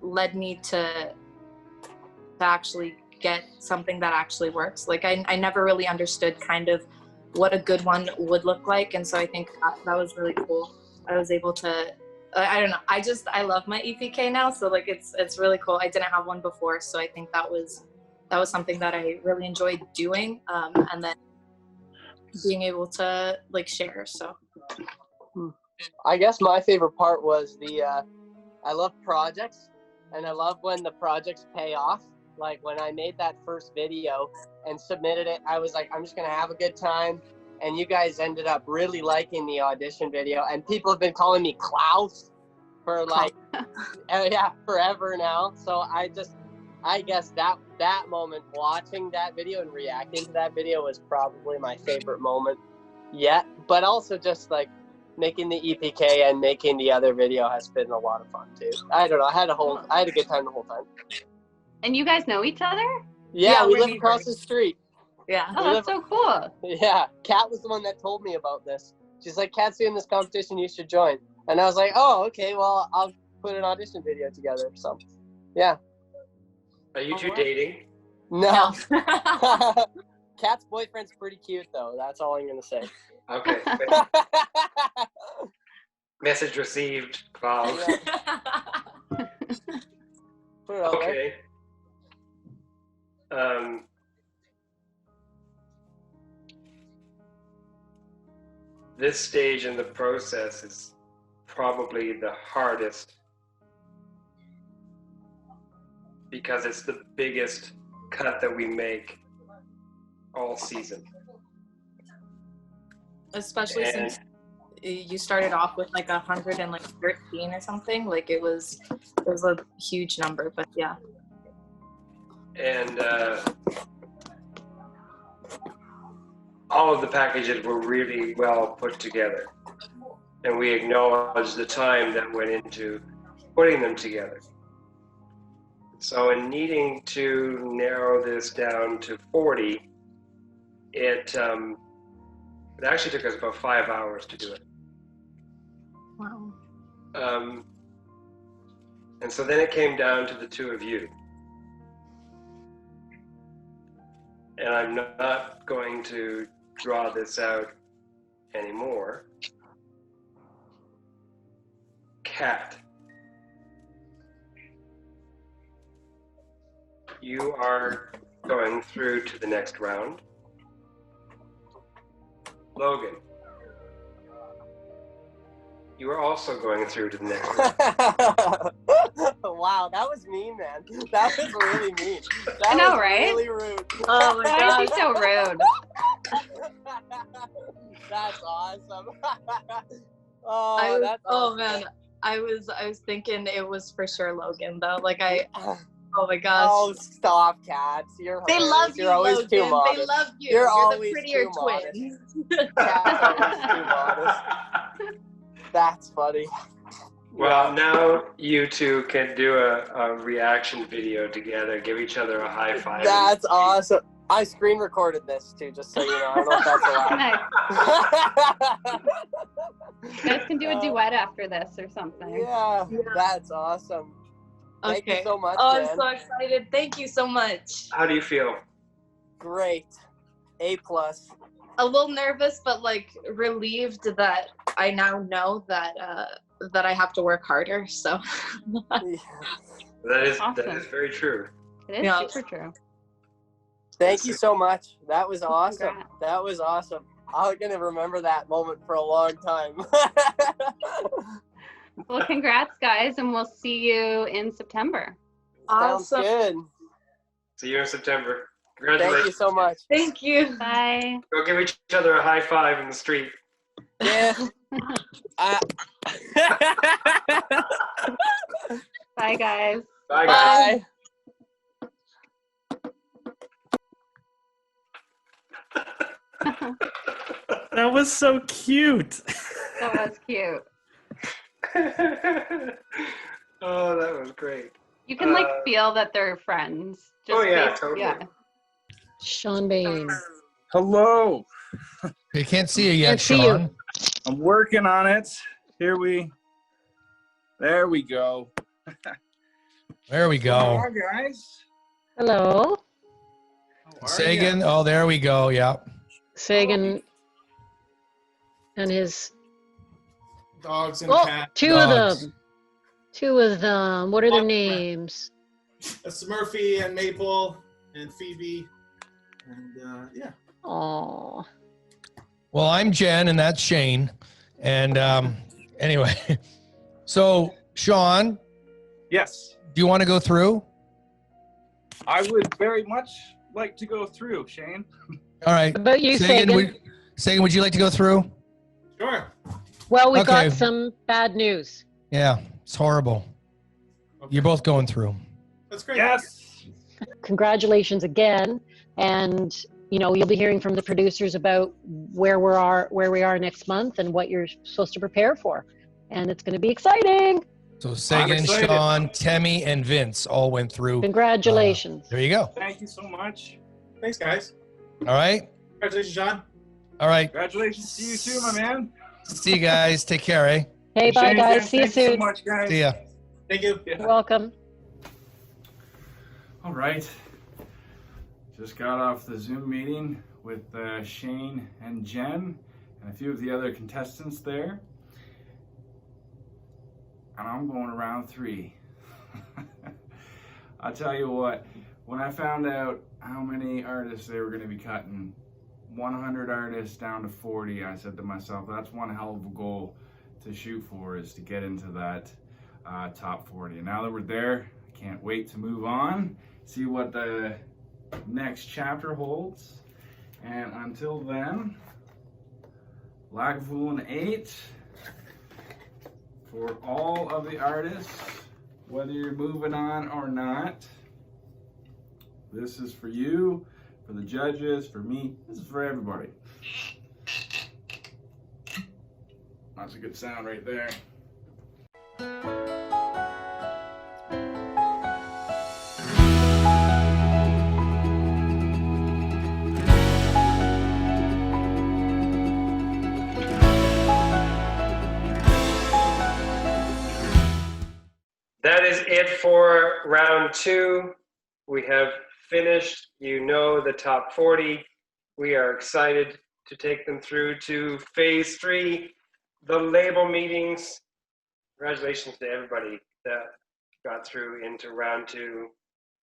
led me to actually get something that actually works. Like I never really understood kind of what a good one would look like, and so I think that was really cool. I was able to. I don't know. I love my EPK now, so like it's really cool. I didn't have one before, so I think that was something that I really enjoyed doing, and then being able to like share. So I guess my favorite part was I love projects, and I love when the projects pay off. Like when I made that first video and submitted it, I was like, I'm just gonna have a good time. And you guys ended up really liking the audition video, and people have been calling me Klaus for like, forever now. So I guess that moment, watching that video and reacting to that video, was probably my favorite moment yet. But also just like making the EPK and making the other video has been a lot of fun too. I don't know. I had a good time the whole time. And you guys know each other? Yeah, we live across the street. Yeah. Oh, that's so cool. Yeah, Kat was the one that told me about this. She's like, Kat's doing this competition, you should join. And I was like, oh, okay, well, I'll put an audition video together. So, yeah. Are you two dating? No. Kat's boyfriend's pretty cute, though. That's all I'm gonna say. Okay. Message received. Wow. Okay. This stage in the process is probably the hardest because it's the biggest cut that we make all season. Especially since you started off with like 113 or something. Like it was a huge number, but yeah. And all of the packages were really well put together. And we acknowledge the time that went into putting them together. So in needing to narrow this down to 40, it actually took us about 5 hours to do it. Wow. And so then it came down to the two of you. And I'm not going to draw this out anymore. Kat, you are going through to the next round. Logan, you are also going through to the next round. Wow, that was mean, man. That was really mean. That I know, was right? really rude. Oh my God. Why is he so rude? That's awesome. Oh, awesome. man, I was thinking it was for sure Logan though. Like oh my gosh. Oh, stop, Kat. They love you, You're always Logan. too modest. They love you. You're the always prettier too modest. twin. Kat's always too modest. That's funny. Well, now you two can do a reaction video together, give each other a high five. That's awesome. I screen recorded this too, just so you know. I don't know if that's allowed. You guys can do a duet after this or something. Yeah, that's awesome. Thank you so much, Oh, man. I'm so excited. Thank you so much. How do you feel? Great. A+. A little nervous, but like relieved that I now know that that I have to work harder. So That is Awesome. very true. It is super true. Thank you so much. That was awesome. Congrats. That was awesome. I'm gonna remember that moment for a long time. Well, congrats, guys, and we'll see you in September. Sounds good. See you in September. Congratulations. Thank you so much. Thank you. Bye. Go give each other a high five in the street. Yeah. Bye, guys. Bye, guys. Bye. That was so cute. That was cute. Oh, that was great. You can like feel that they're friends. Just Oh, yeah, based- totally. Yeah. Sean Bain. Hello. You can't see you yet, Can't see Sean. you. I'm working on it. There we go. There we go. Hi, guys. Hello. Sagan. Oh, there we go. Yeah. Sagan and his Dogs and oh, cats. two of them. Two of them. What are their names? It's Murphy and Maple and Phoebe. And yeah. Oh. Well, I'm Jen, and that's Shane. And anyway, so Sean. Yes. Do you want to go through? I would very much like to go through, Shane. All right. What about you, Sagan? Sagan, would you like to go through? Sure. Well, we Okay. got some bad news. Yeah, it's horrible. You're both going through. That's great. Yes. Congratulations again. And you know, you'll be hearing from the producers about where we are next month and what you're supposed to prepare for. And it's going to be exciting. So Sagan, excited. Sean, Temmie, and Vince all went through. Congratulations. There you go. Thank you so much. Thanks, guys. All right. Congratulations, John. All right. Congratulations to you too, my man. See you guys. Take care, eh? Hey, bye, Shane, guys. See you thanks so soon. much, guys. See ya. Thank you. You're welcome. All right. Just got off the Zoom meeting with Shane and Jen and a few of the other contestants there. And I'm going to round 3. I'll tell you what, when I found out how many artists they were going to be cutting, 100 artists down to 40, I said to myself, that's one hell of a goal to shoot for, is to get into that top 40. And now that we're there, I can't wait to move on, see what the next chapter holds. And until then, Lagavulin 8 for all of the artists, whether you're moving on or not. This is for you, for the judges, for me. This is for everybody. That's a good sound right there. That is it for round 2. We have finished, you know, the top 40. We are excited to take them through to phase 3, the label meetings. Congratulations to everybody that got through into round 2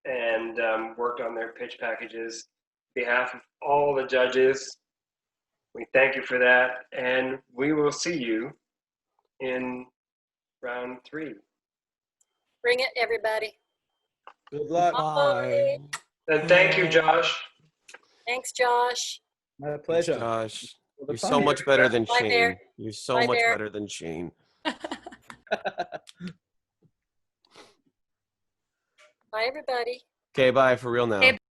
and worked on their pitch packages. On behalf of all the judges, we thank you for that, and we will see you in round 3. Bring it, everybody. Good luck. Bye. And thank you, Josh. Thanks, Josh. My pleasure. Josh, you're so much better than Bye, Shane. Bear. You're so Bye, much Bear. better than Shane. Bye, everybody. Okay, bye for real now. Hey,